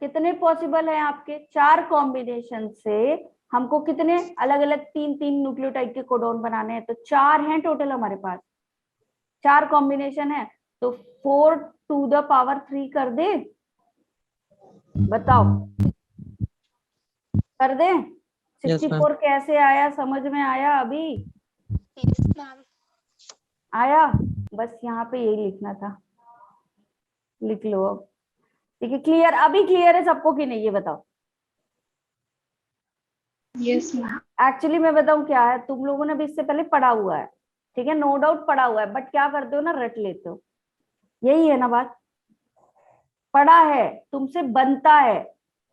कितने पॉसिबल है आपके 4 कॉम्बिनेशन से हमको कितने अलग अलग 3 न्यूक्लियोटाइड के कोडॉन बनाने हैं, तो 4 हैं टोटल हमारे पास, 4 कॉम्बिनेशन है, तो 4 टू द पावर 3 कर दे, बताओ कर दे। Yes, ma'am. 64 कैसे आया, समझ में आया अभी? आया, बस यहाँ पे यही लिखना था, लिख लो अब, ठीक है। क्लियर, अभी क्लियर है सबको कि नहीं, ये बताओ। Yes ma'am. एक्चुअली मैं बताऊं क्या है, तुम लोगों ने भी इससे पहले पढ़ा हुआ है, ठीक है, नो डाउट पढ़ा हुआ है, बट क्या करते हो ना, रट लेते हो, यही है ना बात। पढ़ा है, तुमसे बनता है,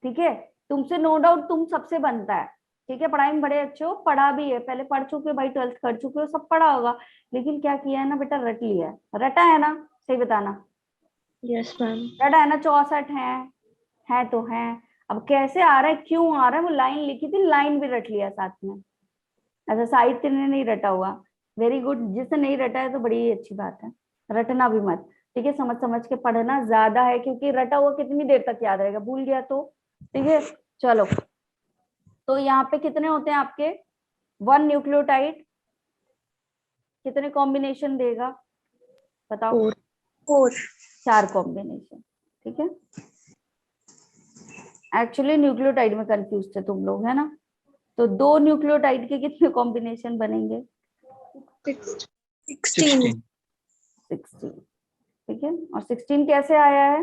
ठीक है, तुमसे नो डाउट तुम सबसे बनता है, ठीक है। पढ़ाई में बड़े अच्छे हो, पढ़ा भी है, पहले पढ़ चुके हो भाई, 12th कर चुके हो, सब पढ़ा होगा, लेकिन क्या किया है ना बेटा, रट लिया है, रटा है ना, सही बताना, यस मैम। रटा है ना। 64 है तो है, अब कैसे आ रहा है, क्यों आ रहा है, वो लाइन लिखी थी, लाइन भी रट लिया साथ में। अच्छा, साहित्य ने नहीं रटा हुआ, वेरी गुड, जिसने नहीं रटा है तो बड़ी ही अच्छी बात है, रटना भी मत, ठीक है। समझ समझ के पढ़ना ज्यादा है, क्योंकि रटा हुआ कितनी देर तक याद रहेगा, भूल गया तो, ठीक है। चलो, तो यहाँ पे कितने होते हैं आपके 1 न्यूक्लियोटाइड, कितने कॉम्बिनेशन देगा बताओ? 4 4 कॉम्बिनेशन, ठीक है। एक्चुअली न्यूक्लियोटाइड में कंफ्यूज थे तुम लोग, है ना। तो 2 न्यूक्लियोटाइड के कितने कॉम्बिनेशन बनेंगे? 16 16, ठीक है। और 16 कैसे आया है,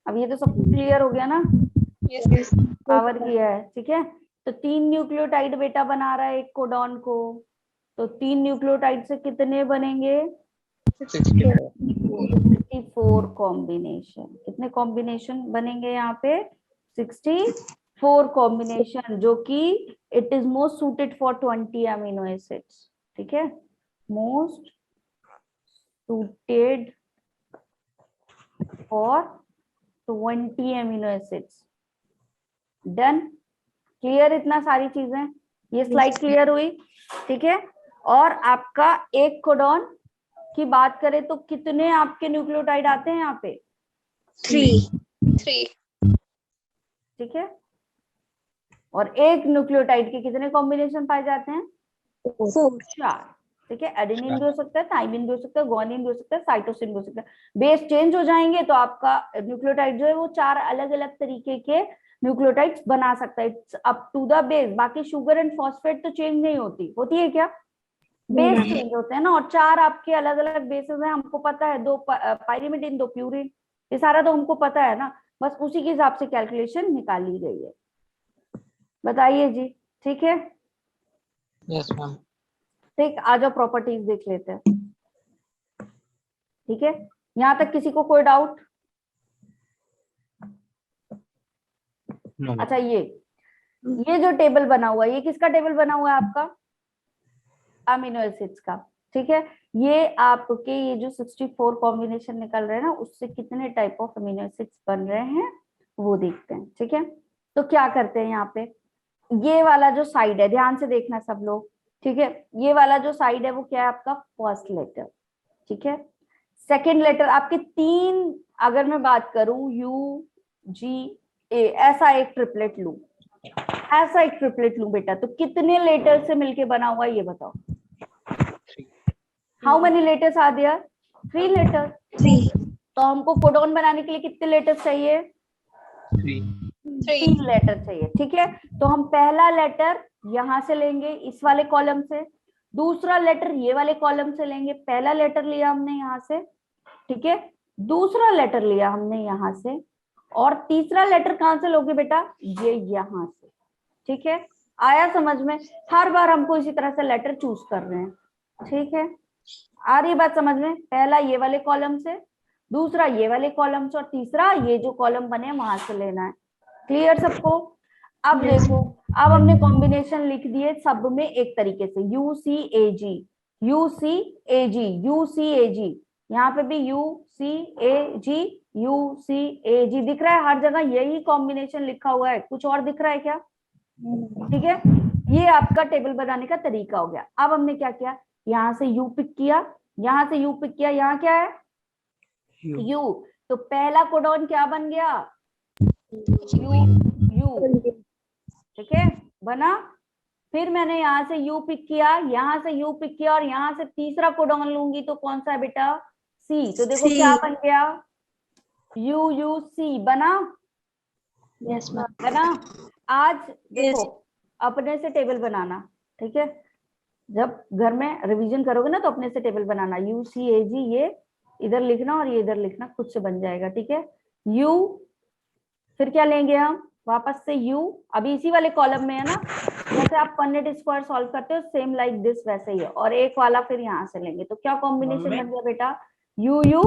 अब ये तो सबको क्लियर हो गया ना, यस। पावर किया है, ठीक है। तो 3 न्यूक्लियोटाइड बेटा बना रहा है एक कोडॉन को, तो 3 न्यूक्लियोटाइड से कितने बनेंगे? 64 कॉम्बिनेशन, कितने कॉम्बिनेशन बनेंगे यहाँ पे? 64 कॉम्बिनेशन, जो कि it is most suited for 20 amino acids, ठीक है, most suited for 20 amino acids. Done, clear इतना सारी चीजें, ये स्लाइड क्लियर हुई, ठीक है। और आपका एक कोडॉन की बात करें तो कितने आपके न्यूक्लियोटाइड आते हैं यहाँ पे? 3 ठीक है। और एक न्यूक्लियोटाइड के कितने कॉम्बिनेशन पाए जाते हैं? 4 4, ठीक है। एडेनिन भी हो सकता है, थाइमिन भी हो सकता है, गुआनिन भी हो सकता है, साइटोसिन भी हो सकता है। बेस चेंज हो जाएंगे तो आपका न्यूक्लियोटाइड जो है वो 4 अलग अलग तरीके के न्यूक्लियोटाइड्स बना सकता है, it's up to the base. बाकी शुगर एंड फॉस्फेट तो चेंज नहीं होती, होती है क्या? बेस चेंज होते हैं ना, और 4 आपके अलग अलग बेसेस हैं, हमको पता है, 2 पायरिमिडिन 2 प्यूरिन, ये सारा तो हमको पता है ना, बस उसी के हिसाब से कैलकुलेशन निकाली गई है। बताइए जी, ठीक है। Yes ma'am. ठीक, आ जाओ प्रॉपर्टीज देख लेते हैं, ठीक है। यहाँ तक किसी को कोई डाउट? नो अच्छा, ये जो टेबल बना हुआ है, ये किसका टेबल बना हुआ है आपका? अमीनो एसिड्स का, ठीक है। ये आपके ये जो 64 कॉम्बिनेशन निकल रहे हैं ना, उससे कितने टाइप ऑफ अमीनो एसिड्स बन रहे हैं वो देखते हैं, ठीक है। तो क्या करते हैं यहाँ पे, ये वाला जो साइड है, ध्यान से देखना सब लोग, ठीक है। ये वाला जो साइड है वो क्या है आपका? फर्स्ट लेटर, ठीक है। सेकेंड लेटर आपके 3, अगर मैं बात करूं U G A, ऐसा एक ट्रिपलेट लूं, ऐसा एक ट्रिपलेट लूं बेटा, तो कितने लेटर से मिलके बना हुआ है ये बताओ? How many letters are there? 3 letter. तो हमको कोडॉन बनाने के लिए कितने लेटर्स चाहिए? 3 3 लेटर चाहिए, ठीक है। तो हम पहला लेटर यहां से लेंगे इस वाले कॉलम से, दूसरा लेटर ये वाले कॉलम से लेंगे। पहला लेटर लिया हमने यहाँ से, ठीक है, दूसरा लेटर लिया हमने यहाँ से, और तीसरा लेटर कहाँ से लोगे बेटा, ये यहाँ से, ठीक है। आया समझ में? हर बार हमको इसी तरह से लेटर चूज कर रहे हैं, ठीक है। आ रही बात समझ में? पहला ये वाले कॉलम से, दूसरा ये वाले कॉलम से, और तीसरा ये जो कॉलम बने वहां से लेना है। क्लियर सबको? अब देखो, अब हमने कॉम्बिनेशन लिख दिए सब में एक तरीके से, U C A G, U C A G, U C A G, यहाँ पे भी you C A G, U C A जी दिख रहा है, हर जगह यही कॉम्बिनेशन लिखा हुआ है, कुछ और दिख रहा है क्या? ठीक है, ये आपका टेबल बनाने का तरीका हो गया। अब हमने क्या किया, यहाँ से यू पिक किया, यहाँ से यू पिक किया, यहाँ क्या है यू, तो पहला कोडॉन क्या बन गया, यू, यू, ठीक है, बना। फिर मैंने यहाँ से यू पिक किया, यहाँ से यू पिक किया, और यहाँ से तीसरा कोडॉन लूंगी तो कौन सा है बेटा, सी, तो देखो क्या बन गया, यू यू सी बना, यस मैम। बना। आज देखो अपने से टेबल बनाना, ठीक है, जब घर में रिवीजन करोगे ना तो अपने से table banana, you C A जी, ये इधर लिखना और ये इधर लिखना, खुद से बन जाएगा, ठीक है। यू, फिर क्या लेंगे हम वापस से यू, अभी इसी वाले कॉलम में है ना, जैसे आप पन्नेट स्क्वायर सॉल्व करते हो सेम लाइक दिस वैसे ही है, और एक वाला फिर यहाँ से लेंगे, तो क्या कॉम्बिनेशन बन गया बेटा, यू यू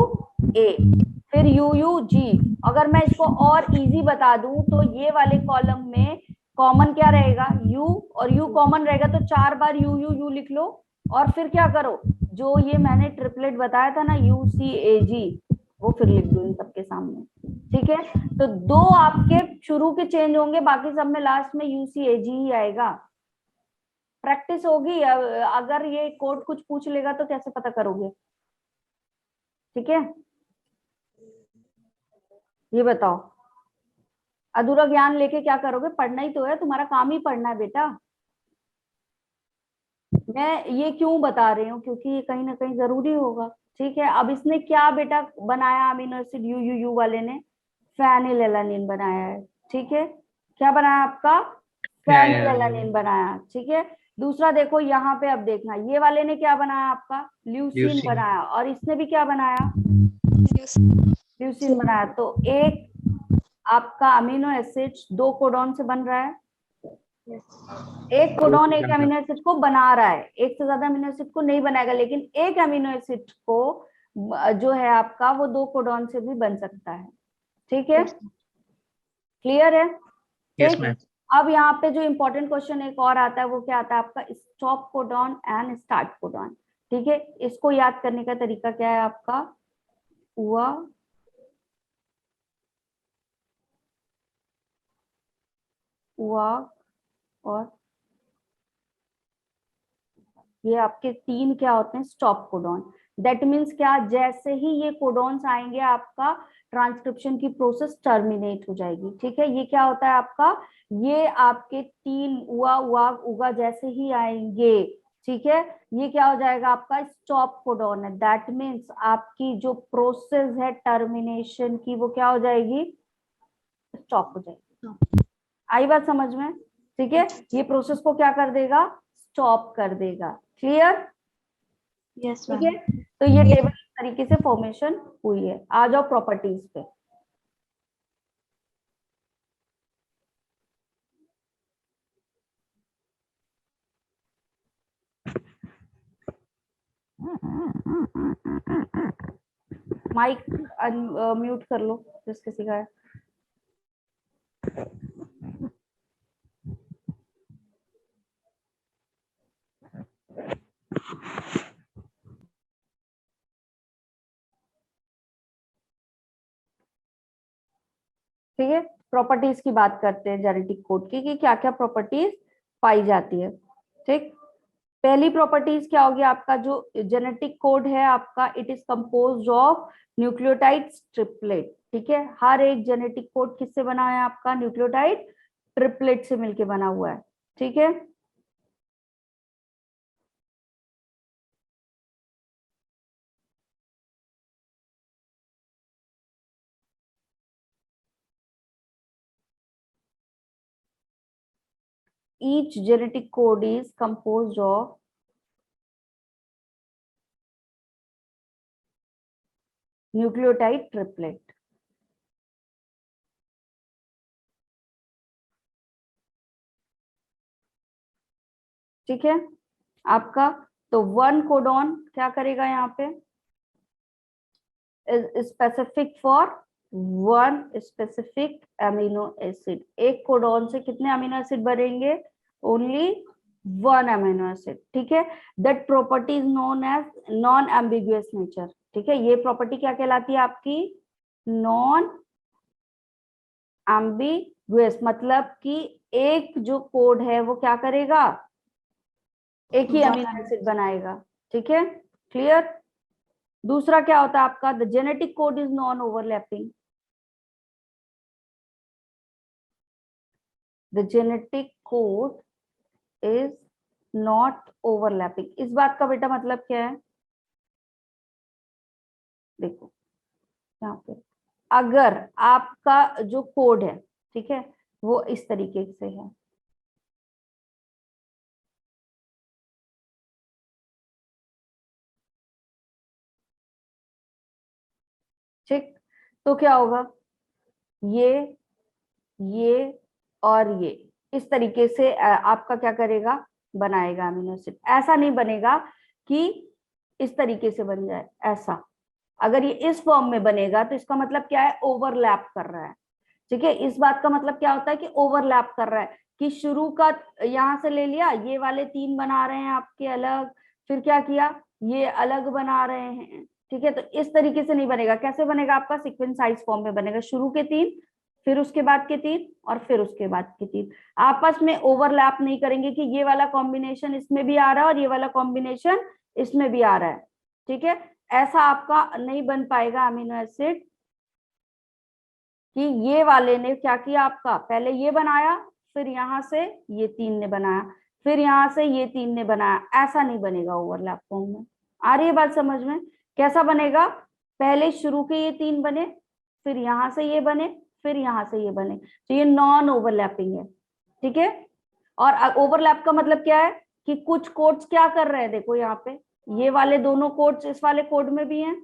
ए, फिर यू यू जी। अगर मैं इसको और इजी बता दूं तो ये वाले कॉलम में कॉमन क्या रहेगा, यू, और यू कॉमन रहेगा तो 4 बार यू यू यू लिख लो, और फिर क्या करो, जो ये मैंने ट्रिपलेट बताया था ना यू सी ए जी, वो फिर लिख दो इन सबके सामने, ठीक है। तो 2 आपके शुरू के चेंज होंगे, बाकी सब में लास्ट में यूसीएजी ही आएगा। प्रैक्टिस होगी, अगर ये कोड कुछ पूछ लेगा तो कैसे पता करोगे, ठीक है। ये बताओ, अधूरा ज्ञान लेके क्या करोगे, पढ़ना ही तो है, तुम्हारा काम ही पढ़ना है बेटा। मैं ये क्यों बता रही हूँ, क्योंकि ये कहीं ना कहीं जरूरी होगा, ठीक है। अब इसने क्या बेटा बनाया, amino acid you you you वाले ने फेनिलएलनिन बनाया है, ठीक है। क्या बनाया आपका, फेनिलएलनिन बनाया, ठीक है। दूसरा देखो यहाँ पे, अब देखना ये वाले ने क्या बनाया आपका, ल्यूसीन ल्यूसीन। बनाया, और इसने भी क्या बनाया, ल्यूसीन बनाया। तो एक आपका अमीनो एसिड 2 कोडॉन से बन रहा है, एक कोडॉन एक अमीनो एसिड को बना रहा है, एक से ज्यादा अमीनो एसिड को नहीं बनाएगा, लेकिन एक अमीनो एसिड को जो है आपका वो 2 कोडॉन से भी बन सकता है, ठीक है। क्लियर है? यस ठीक। मैम। अब यहाँ पे जो इंपॉर्टेंट क्वेश्चन एक और आता है, वो क्या आता है आपका, stop codon and start codon, ठीक है। इसको याद करने का तरीका क्या है आपका, हुआ हुआ, और ये आपके 3 क्या होते हैं, स्टॉप कोडॉन। दैट मीन्स क्या, जैसे ही ये कोडॉन्स आएंगे आपका ट्रांसक्रिप्शन की प्रोसेस टर्मिनेट हो जाएगी, ठीक है। ये क्या होता है आपका, ये आपके 3 उआ उआ उगा जैसे ही आएंगे, ठीक है, ये क्या हो जाएगा आपका स्टॉप कोडॉन है। दैट मीन्स आपकी जो प्रोसेस है टर्मिनेशन की वो क्या हो जाएगी, स्टॉप हो जाएगी। आई बात समझ में? ठीक है, ये प्रोसेस को क्या कर देगा, स्टॉप कर देगा। क्लियर? यस ठीक मैम। है, तो ये टेबल इस तरीके से फॉर्मेशन हुई है। आ जाओ प्रॉपर्टीज पे। माइक म्यूट कर लो जिस किसी का है। ठीक है, प्रॉपर्टीज की बात करते हैं जेनेटिक कोड की, कि क्या क्या प्रॉपर्टीज पाई जाती है। ठीक, पहली प्रॉपर्टीज क्या होगी आपका, जो जेनेटिक कोड है आपका, it is composed of nucleotide triplet. ठीक है, हर एक जेनेटिक कोड किससे बना है आपका, न्यूक्लियोटाइड ट्रिपलेट से मिलके बना हुआ है। ठीक है, each genetic code is composed of nucleotide triplet. ठीक है आपका, तो वन कोडॉन क्या करेगा यहाँ पे, specific for one specific amino acid. एक कोडॉन से कितने अमीनो एसिड बनेंगे, ओनली वन अमीनो एसिड। ठीक है, that property is known as non ambiguous nature. ठीक है, ये प्रॉपर्टी क्या कहलाती है आपकी, नॉन एम्बिगुअस, मतलब कि एक जो कोड है वो क्या करेगा, एक ही अमीनो एसिड बनाएगा। ठीक है, क्लियर। दूसरा क्या होता है आपका, the genetic code is non overlapping. The genetic code is not overlapping. इस बात का बेटा मतलब क्या है, देखो यहाँ पे अगर आपका जो कोड है, ठीक है, वो इस तरीके से है, ठीक, तो क्या होगा, ये और ये इस तरीके से आपका क्या करेगा, बनाएगा अमीनो एसिड। ऐसा नहीं बनेगा कि इस तरीके से बन जाए, ऐसा अगर ये इस फॉर्म में बनेगा तो इसका मतलब क्या है, ओवरलैप कर रहा है। ठीक है, इस बात का मतलब क्या होता है कि ओवरलैप कर रहा है, कि शुरू का यहां से ले लिया, ये वाले तीन बना रहे हैं आपके अलग, फिर क्या किया, ये अलग बना रहे हैं। ठीक है, तो इस तरीके से नहीं बनेगा। कैसे बनेगा आपका, सीक्वेंसाइज फॉर्म में बनेगा, शुरू के तीन, फिर उसके बाद के तीन, और फिर उसके बाद के तीन, आपस में ओवरलैप नहीं करेंगे कि ये वाला कॉम्बिनेशन इसमें भी आ रहा है और ये वाला कॉम्बिनेशन इसमें भी आ रहा है। ठीक है, ऐसा आपका नहीं बन पाएगा अमीनो एसिड कि ये वाले ने क्या किया, आपका पहले ये बनाया, फिर यहां से ये तीन ने बनाया, फिर यहां से ये तीन ने बनाया, ऐसा नहीं बनेगा ओवरलैप फॉर्म में। आ रही है बात समझ में, कैसा बनेगा, पहले शुरू के ये तीन बने, फिर यहां से ये बने, फिर यहां से ये बने, तो ये नॉन ओवरलैपिंग है। ठीक है, और ओवरलैप का मतलब क्या है कि कुछ कोड्स क्या कर रहे हैं, देखो यहाँ पे ये वाले दोनों कोड्स इस वाले कोड में भी हैं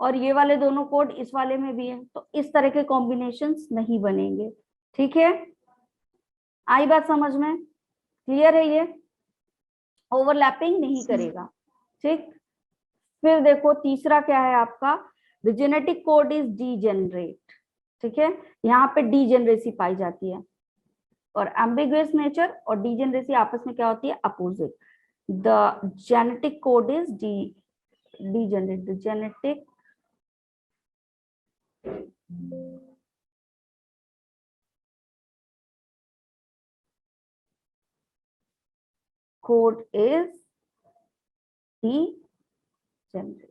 और ये वाले दोनों कोड इस वाले में भी हैं, तो इस तरह के कॉम्बिनेशंस नहीं बनेंगे। ठीक है, आई बात समझ में, क्लियर है, ये ओवरलैपिंग नहीं करेगा। ठीक, फिर देखो तीसरा क्या है आपका, the genetic code is degenerate. ठीक है, यहाँ पे डीजेनरेसी पाई जाती है, और एम्बिगुअस नेचर और डीजेनरेसी आपस में क्या होती है, opposite. The genetic code is degenerate, the genetic code is degenerate.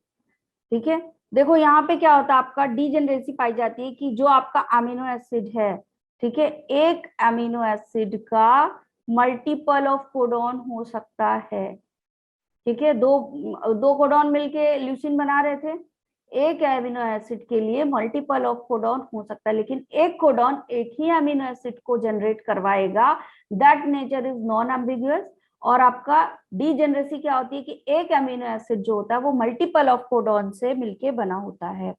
ठीक है, देखो यहाँ पे क्या होता है आपका, डीजेनरेसी पाई जाती है कि जो आपका अमीनो एसिड है, ठीक है, एक अमीनो एसिड का मल्टीपल ऑफ कोडॉन हो सकता है। ठीक है, दो कोडॉन मिलके ल्यूसीन बना रहे थे, एक अमीनो एसिड के लिए मल्टीपल ऑफ कोडॉन हो सकता है, लेकिन एक कोडॉन एक ही अमीनो एसिड को जनरेट करवाएगा, that nature is non ambiguous. और आपका डीजेनरेसी क्या होती है कि एक अमीनो एसिड जो होता है वो मल्टीपल ऑफ कोडॉन से मिलके बना होता है।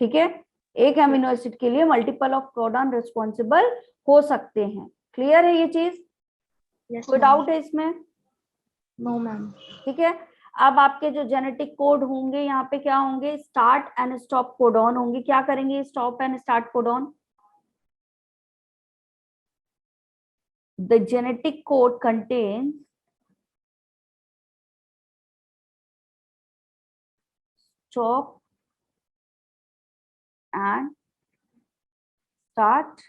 ठीक है, एक अमीनो एसिड के लिए मल्टीपल ऑफ कोडॉन रिस्पॉन्सिबल हो सकते हैं। क्लियर है ये चीज, कोई डाउट है इसमें? No ma'am. ठीक है, अब आपके जो जेनेटिक कोड होंगे यहाँ पे क्या होंगे, स्टार्ट एंड स्टॉप कोडॉन होंगे। क्या करेंगे stop and start codon, the genetic code contains stop and start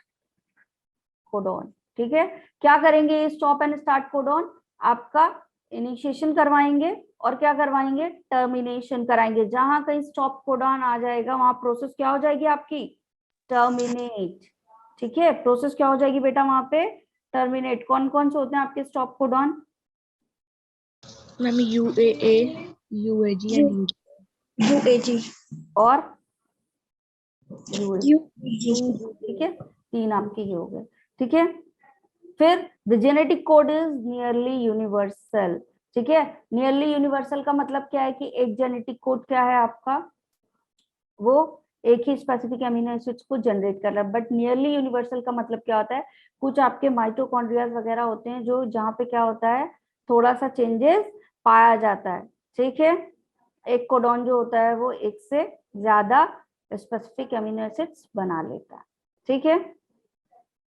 codon. ठीक है, क्या करेंगे स्टॉप एंड स्टार्ट कोडॉन, आपका इनिशिएशन करवाएंगे और क्या करवाएंगे, टर्मिनेशन कराएंगे। जहां कहीं स्टॉप कोडॉन आ जाएगा वहां प्रोसेस क्या हो जाएगी आपकी, टर्मिनेट। ठीक है, प्रोसेस क्या हो जाएगी बेटा वहां पे, टर्मिनेट। कौन कौन से होते हैं आपके stop codon, ma'am UAA, UAG and UAG और यूएजी। UAG ठीक है, तीन आपके ये हो गए। ठीक है, फिर the genetic code is nearly universal, ठीक है। नियरली यूनिवर्सल का मतलब क्या है कि एक जेनेटिक कोड क्या है आपका, वो एक ही स्पेसिफिक अमीनो एसिड्स को जनरेट कर रहा है। बट नियरली यूनिवर्सल का मतलब क्या होता है, कुछ आपके माइटोकॉन्ड्रियाज वगैरह होते हैं जो जहाँ पे क्या होता है थोड़ा सा चेंजेस पाया जाता है, ठीक है। एक कोडॉन जो होता है वो एक से ज्यादा स्पेसिफिक अमीनो एसिड्स बना लेता है, ठीक है,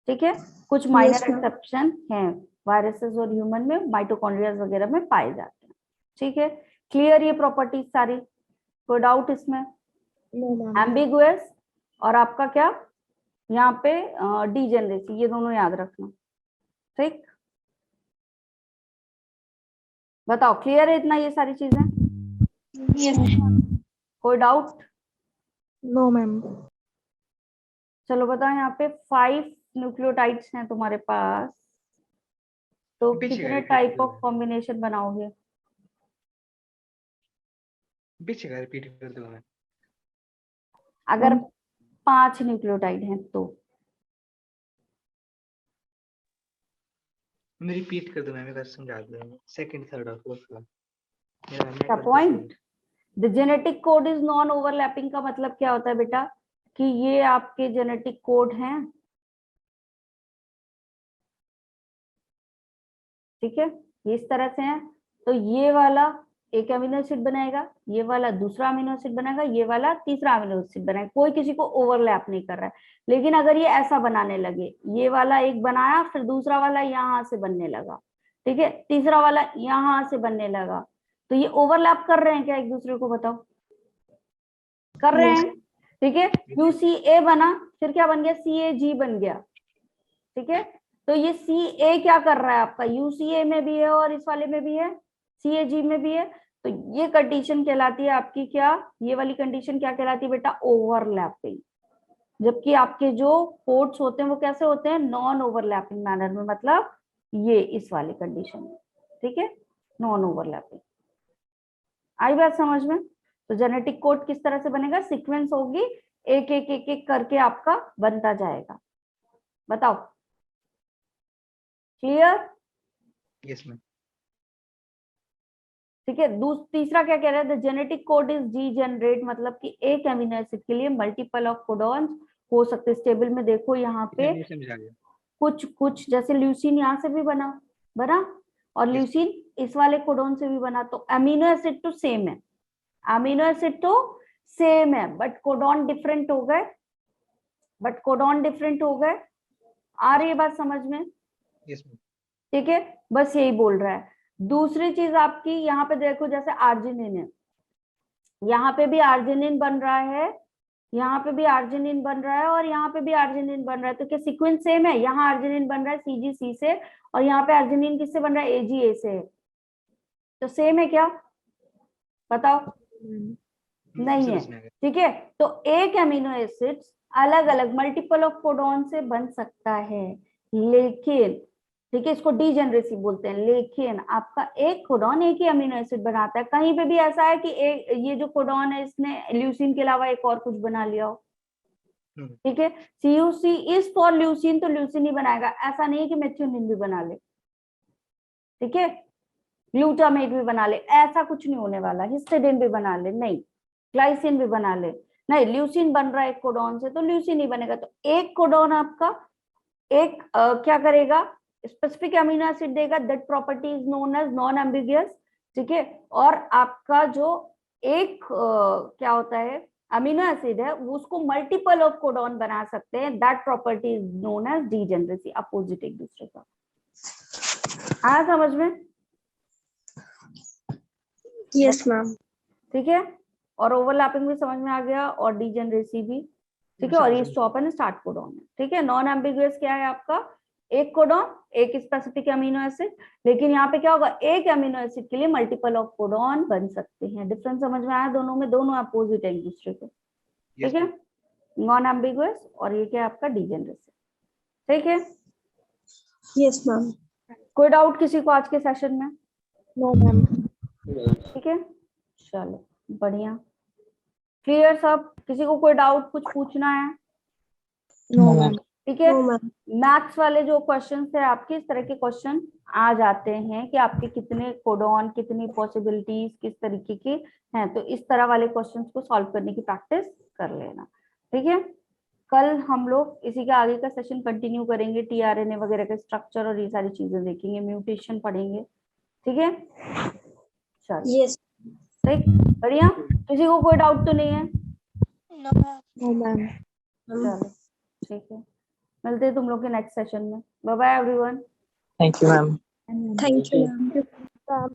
ठीक है। कुछ माइनर Yes, ma'am. एक्सेप्शन हैं, वायरसेस और ह्यूमन में माइटोकॉन्ड्रियाज वगैरह में पाए जाते हैं, ठीक है। क्लियर ये प्रॉपर्टीज सारी, कोई डाउट इसमें? No, ma'am. एम्बिगुअस और आपका क्या यहाँ पे डीजेनरेसी, ये दोनों याद रखना, ठीक। बताओ क्लियर है इतना ये सारी चीजें? Yes. कोई डाउट? No, ma'am. चलो बताओ, यहाँ पे 5 न्यूक्लियोटाइड्स हैं तुम्हारे पास, तो पीछे का कितने repeat टाइप कर ऑफ कॉम्बिनेशन बनाओगे? पीछे का रिपीट कर दो मैं। अगर 5 न्यूक्लियोटाइड हैं तो रिपीट कर दो मैं बस समझा दूंगा, सेकंड थर्ड और फोर्थ का क्या point? The genetic code is non overlapping का मतलब क्या होता है बेटा, कि ये आपके जेनेटिक कोड हैं, ठीक है, ये इस तरह से है। तो ये वाला एक अमीनो एसिड बनाएगा, ये वाला दूसरा अमीनो एसिड बनाएगा, ये वाला तीसरा अमीनो एसिड बनाएगा, कोई किसी को ओवरलैप नहीं कर रहा है। लेकिन अगर ये ऐसा बनाने लगे, ये वाला एक बनाया फिर दूसरा वाला यहाँ से बनने लगा, ठीक है, तीसरा वाला यहाँ से बनने लगा, तो ये ओवरलैप कर रहे हैं क्या एक दूसरे को, बताओ? कर रहे हैं, ठीक है। UCA बना, फिर क्या बन गया, CAG बन गया, ठीक है। तो ये CA क्या कर रहा है आपका, UCA में भी है और इस वाले में भी है, CAG में भी है। तो ये कंडीशन कहलाती है आपकी क्या, ये वाली कंडीशन क्या कहलाती है बेटा, ओवरलैपिंग। जबकि आपके जो कोड्स होते हैं वो कैसे होते हैं, नॉन ओवरलैपिंग मैनर में, मतलब ये इस वाली कंडीशन में, ठीक है, नॉन ओवरलैपिंग। आई बात समझ में? तो जेनेटिक कोड किस तरह से बनेगा, सीक्वेंस होगी, एक एक एक एक करके आपका बनता जाएगा। बताओ क्लियर? Yes ma'am. ठीक है। तीसरा क्या कह रहा है, the genetic code is D generate, मतलब कि एक अमीनो एसिड के लिए मल्टीपल ऑफ कोडॉन्स हो सकते हैं। टेबल में देखो यहाँ पे समझा गया। कुछ कुछ जैसे ल्यूसीन यहाँ से भी बना और Yes. ल्यूसीन इस वाले कोडॉन से भी बना, तो अमीनो एसिड तो सेम है, अमीनो एसिड तो सेम है, बट कोडॉन डिफरेंट हो गए, आ रही है बात समझ में? Yes ma'am. ठीक है, बस यही बोल रहा है। दूसरी चीज आपकी यहाँ पे देखो, जैसे आर्जिनिन है, यहाँ पे भी आर्जिनिन बन रहा है, यहाँ पे भी आर्जिनिन बन रहा है और यहाँ पे भी आर्जिनिन बन रहा है, तो क्या सीक्वेंस सेम है? यहाँ आर्जिनिन बन रहा है CGC से और यहाँ पे आर्जिनिन किससे बन रहा है, AGA से, तो सेम है क्या, बताओ? नहीं है, ठीक है। तो एक अमीनो एसिड अलग अलग मल्टीपल ऑफ कोडॉन से बन सकता है, लेकिन ठीक है, इसको डीजेनरेसी बोलते हैं, लेकिन आपका एक कोडॉन एक ही अमीनो एसिड बनाता है। कहीं पे भी ऐसा है कि ये जो कोडॉन है इसने ल्यूसीन के अलावा एक और कुछ बना लिया हो, ठीक है, CUC इज फॉर ल्यूसीन, तो ल्यूसीन ही बनाएगा, ऐसा नहीं है कि मेथियोनिन भी बना ले, ठीक है, ग्लूटामेट भी बना ले, ऐसा कुछ नहीं होने वाला, हिस्टिडाइन भी बना ले, नहीं, ग्लाइसिन भी बना ले, नहीं, ल्यूसीन बन रहा है एक कोडॉन से तो ल्यूसीन ही बनेगा। तो एक कोडॉन आपका एक क्या करेगा, स्पेसिफिक अमीनो एसिड देगा, that property is known as non ambiguous, ठीक है। और आपका जो एक क्या होता है अमीनो एसिड है, वो उसको मल्टीपल ऑफ कोडॉन बना सकते हैं, that property is known as degeneracy, opposite एक दूसरे का। आया समझ में? Yes, ma'am. ठीक है, और ओवरलैपिंग भी समझ में आ गया और डीजेनरेसी भी, ठीक है। और ये स्टॉप एंड स्टार्ट कोडॉन है, ठीक है। नॉन एम्बिगुअस क्या है आपका, एक कोडॉन एक स्पेसिफिक अमीनो एसिड, लेकिन यहाँ पे क्या होगा, एक अमीनो एसिड के लिए मल्टीपल ऑफ कोडॉन बन सकते हैं। डिफरेंस समझ में आया दोनों में, दोनों अपोजिट है एक दूसरे के, ठीक है, नॉन एम्बिगुअस और ये क्या आपका डीजेनरेसी, ठीक है। Yes, ma'am. कोई डाउट किसी को आज के सेशन में? No, ma'am. ठीक है, चलो बढ़िया, क्लियर सब? किसी को कोई डाउट कुछ पूछना है? No, ma'am. ठीक है। No, ma'am. मैथ्स वाले जो क्वेश्चन है आपके, इस तरह के क्वेश्चन आ जाते हैं कि आपके कितने कोडॉन, कितनी पॉसिबिलिटीज किस तरीके की हैं, तो इस तरह वाले क्वेश्चंस को सॉल्व करने की प्रैक्टिस कर लेना। ठीक है, कल हम लोग इसी के आगे का सेशन कंटिन्यू करेंगे, टीआरएनए वगैरह का स्ट्रक्चर और ये सारी चीजें देखेंगे, म्यूटेशन पढ़ेंगे। ठीक है, चलो Yes. ठीक, बढ़िया। किसी को कोई डाउट तो नहीं है? No, ma'am. No, ma'am. चलो ठीक है, मिलते हैं तुम लोग के नेक्स्ट सेशन में। Bye bye everyone. Thank you ma'am. Thank you, ma'am.